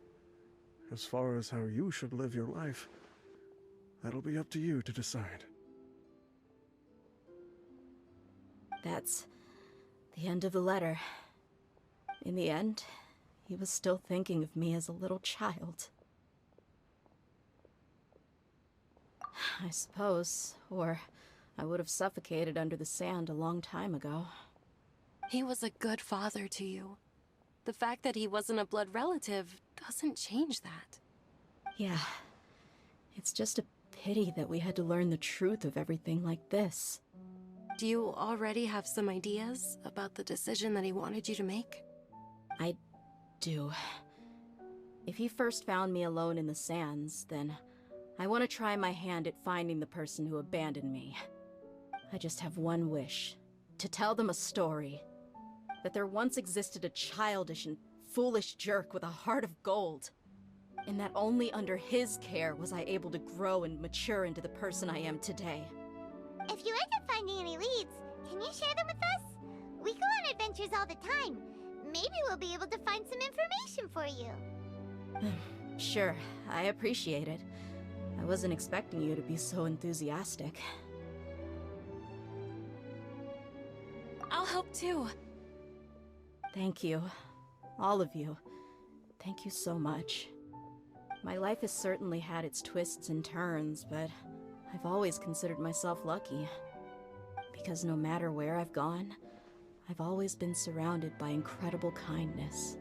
Speaker 11: As far as how you should live your life, that'll be up to you to decide.
Speaker 2: That's the end of the letter. In the end, he was still thinking of me as a little child. I suppose, or I would have suffocated under the sand a long time ago.
Speaker 3: He was a good father to you. The fact that he wasn't a blood relative doesn't change that.
Speaker 2: Yeah. It's just a pity that we had to learn the truth of everything like this.
Speaker 3: Do you already have some ideas about the decision that he wanted you to make?
Speaker 2: I do. If he first found me alone in the sands, then I want to try my hand at finding the person who abandoned me. I just have one wish. To tell them a story. That there once existed a childish and foolish jerk with a heart of gold. And that only under his care was I able to grow and mature into the person I am today.
Speaker 4: If you end up finding any leads, can you share them with us? We go on adventures all the time. Maybe we'll be able to find some information for you.
Speaker 2: Sure, I appreciate it. I wasn't expecting you to be so enthusiastic.
Speaker 3: I'll help too.
Speaker 2: Thank you. All of you. Thank you so much. My life has certainly had its twists and turns, but I've always considered myself lucky. Because no matter where I've gone, I've always been surrounded by incredible kindness.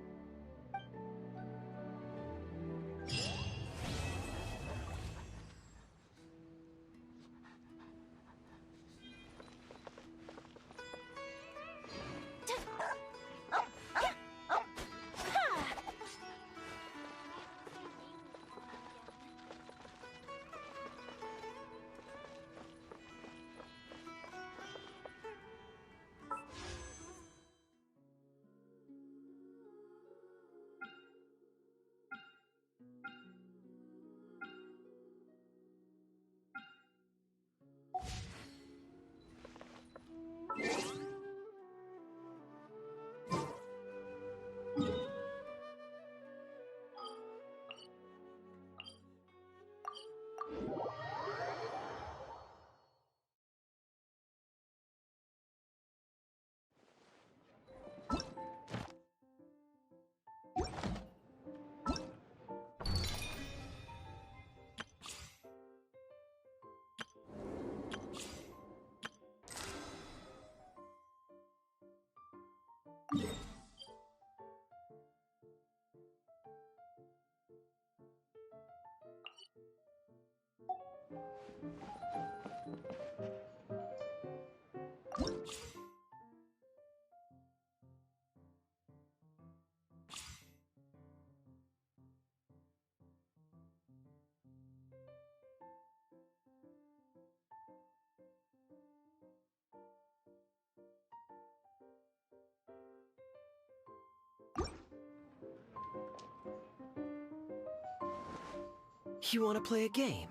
Speaker 9: You want to play a game?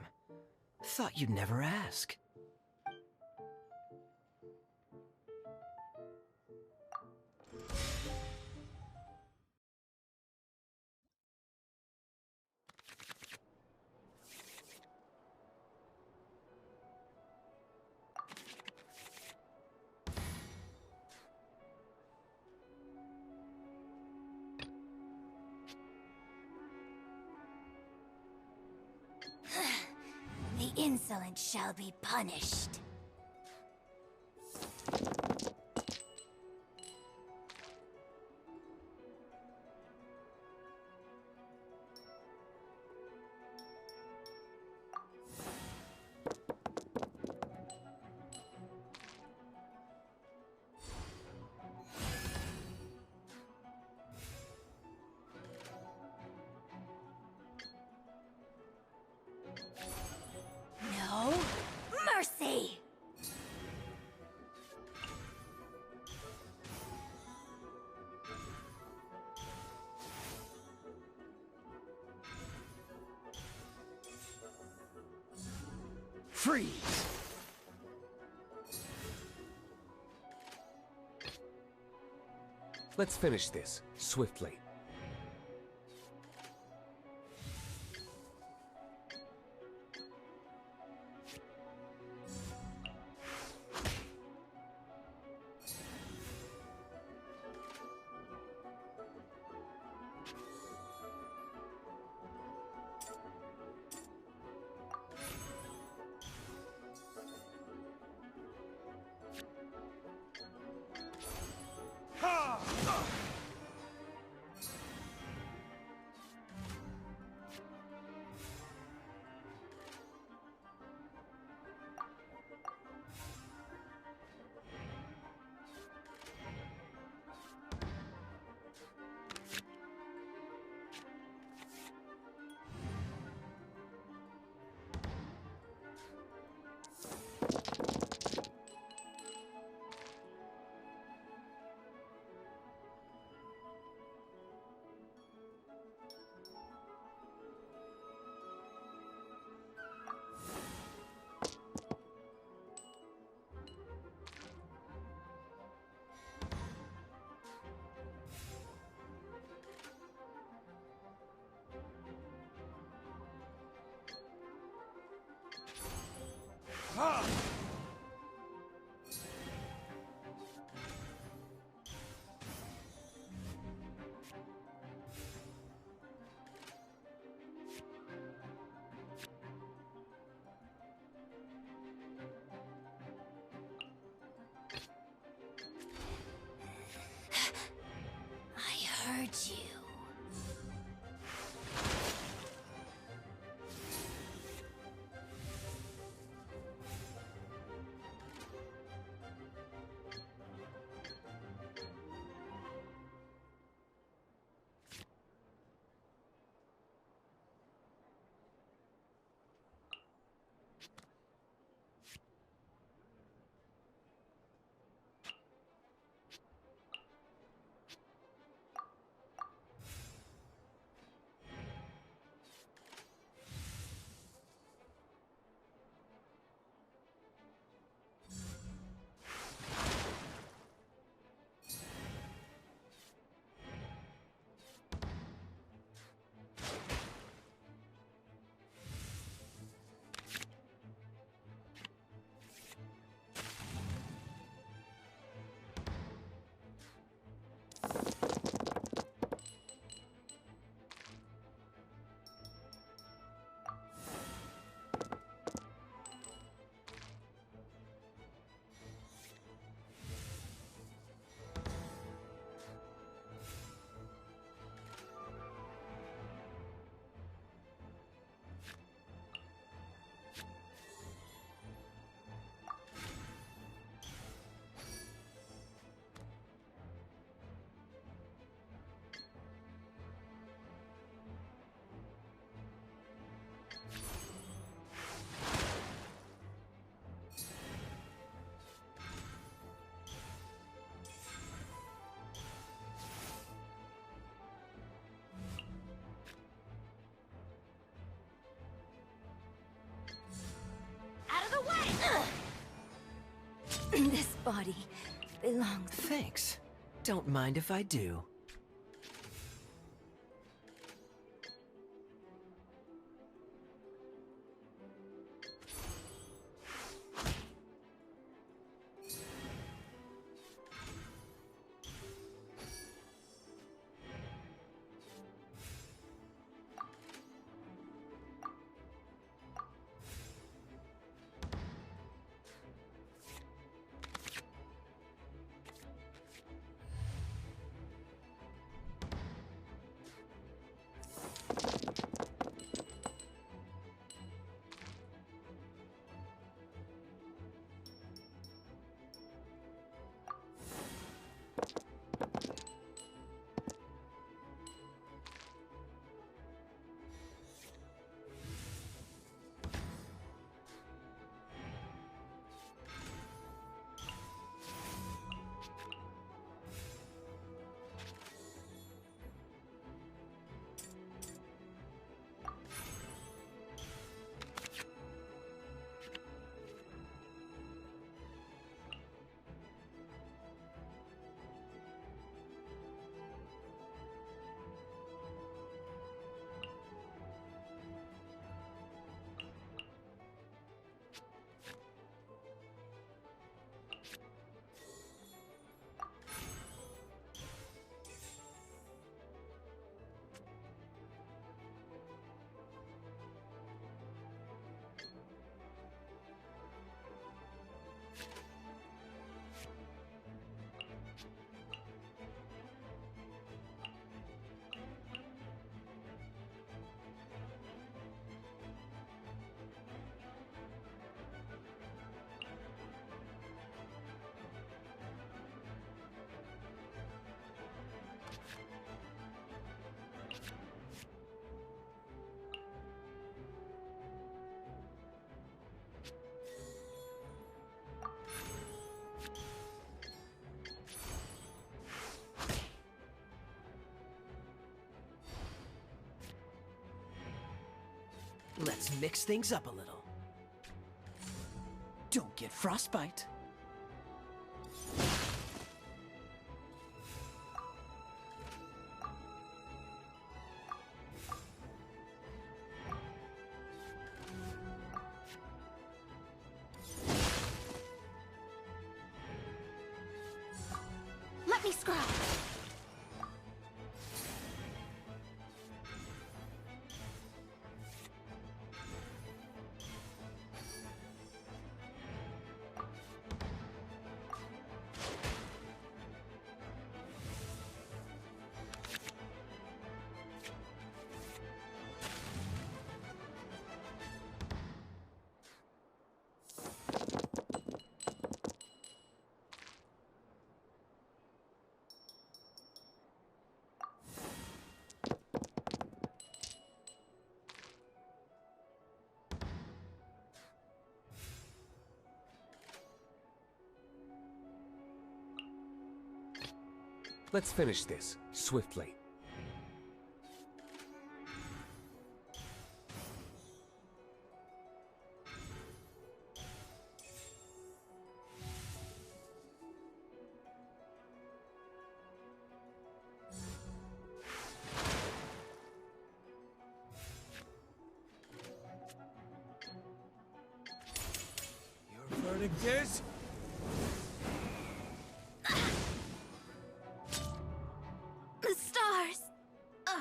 Speaker 9: Thought you'd never ask.
Speaker 12: The insolent shall be punished. No mercy!
Speaker 9: Freeze!
Speaker 13: Let's finish this, swiftly.
Speaker 12: I heard you. This body belongs.
Speaker 9: Thanks. Don't mind if I do. Let's mix things up a little. Don't get frostbite.
Speaker 2: Let me scry.
Speaker 13: Let's finish this, swiftly.
Speaker 7: Your verdict is?
Speaker 12: The stars are.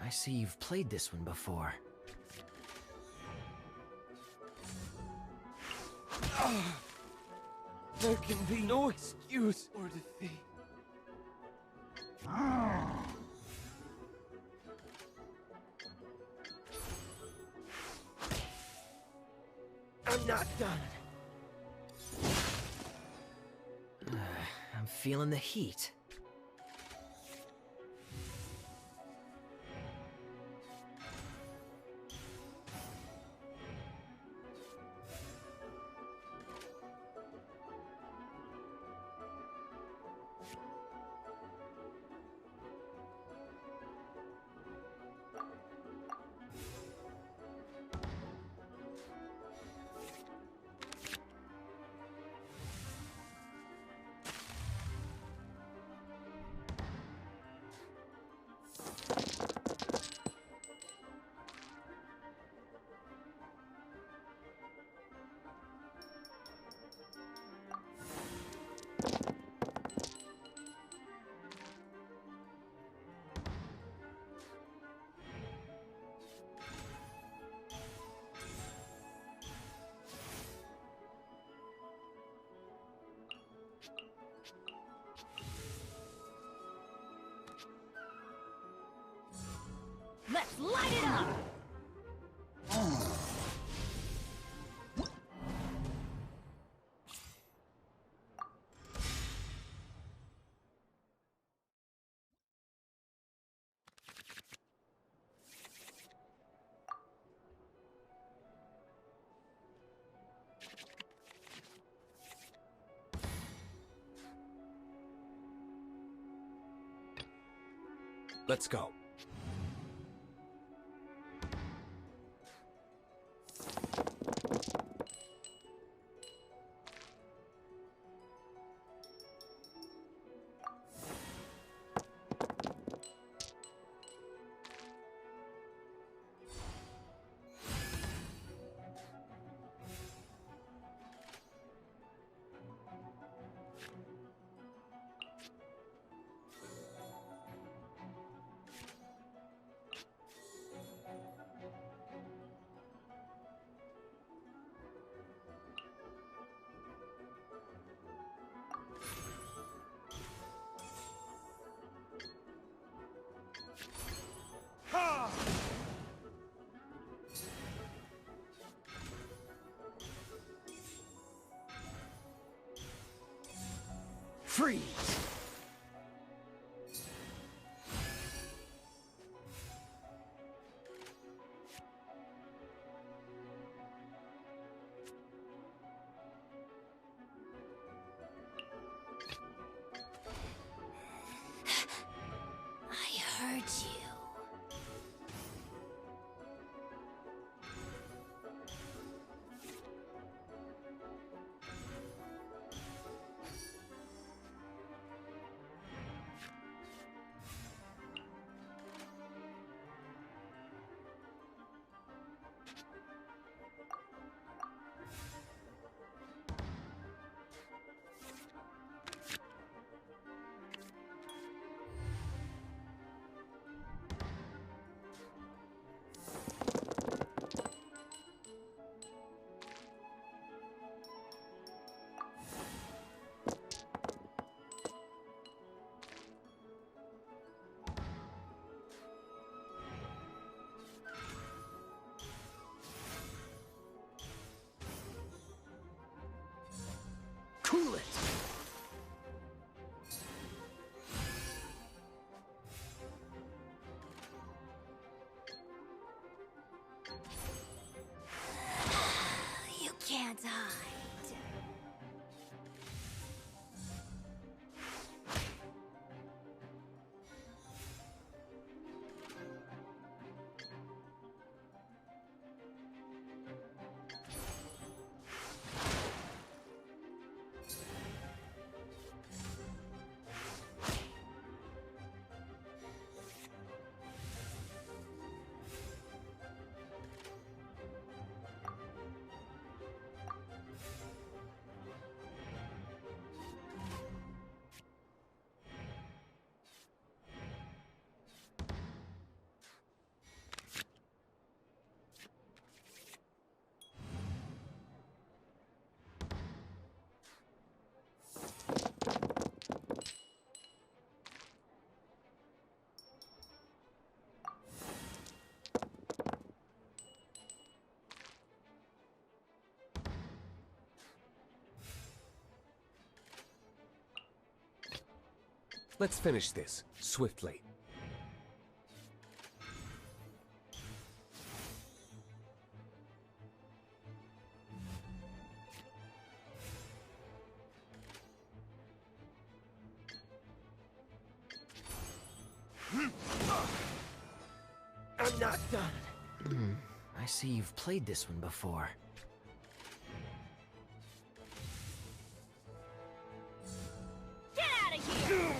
Speaker 9: I see you've played this one before.
Speaker 10: There can be no excuse or defeat.
Speaker 9: I'm not done. I'm feeling the heat.
Speaker 12: light it up!
Speaker 13: Let's go.
Speaker 9: Freeze!
Speaker 12: I heard you.
Speaker 9: Cool it!
Speaker 12: You can't hide.
Speaker 13: Let's finish this swiftly.
Speaker 9: I'm not done. I see you've played this one before.
Speaker 12: Get out of here!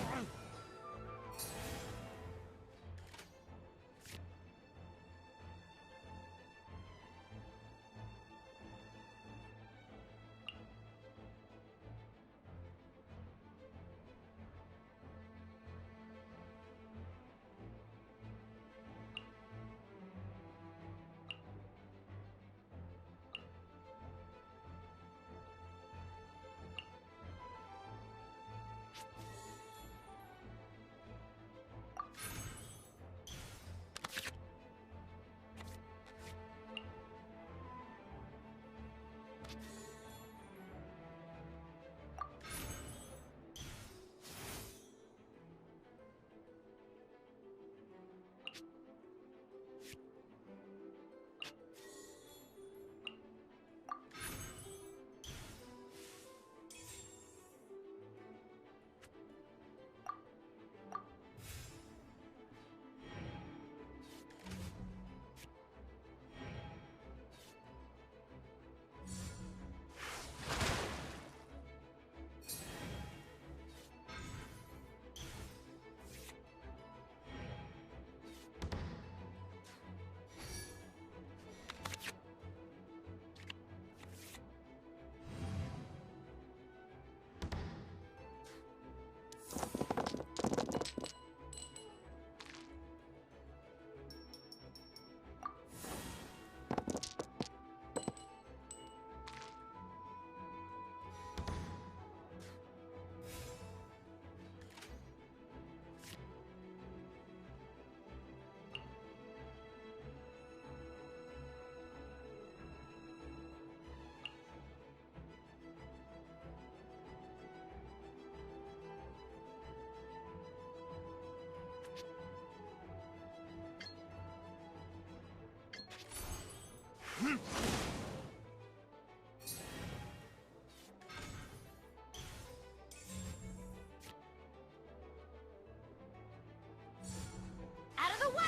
Speaker 12: Out of the way!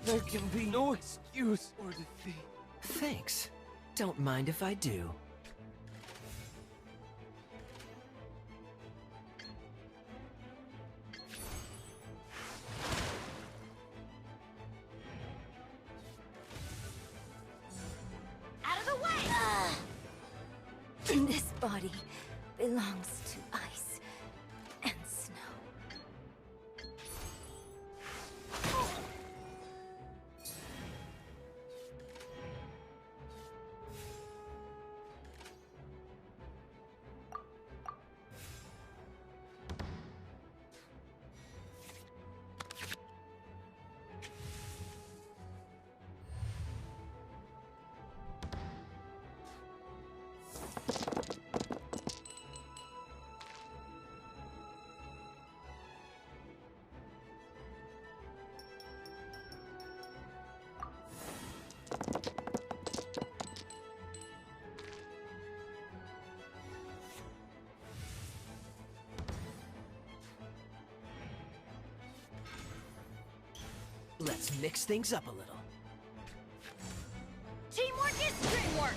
Speaker 9: There can be no excuse for defeat. Thanks. Don't mind if I do.
Speaker 12: Out of the way! This body belongs to ice and snow.
Speaker 9: Let's mix things up a little.
Speaker 12: Teamwork is dreamwork!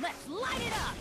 Speaker 12: Let's light it up!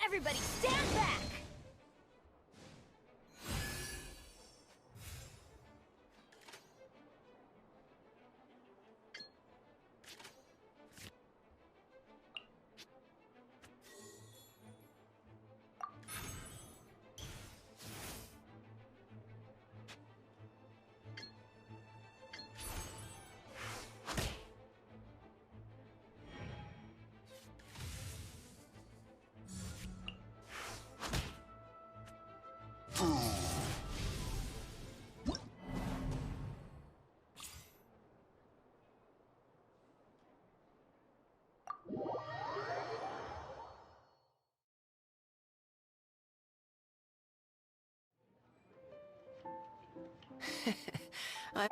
Speaker 12: Everybody stand back!
Speaker 9: I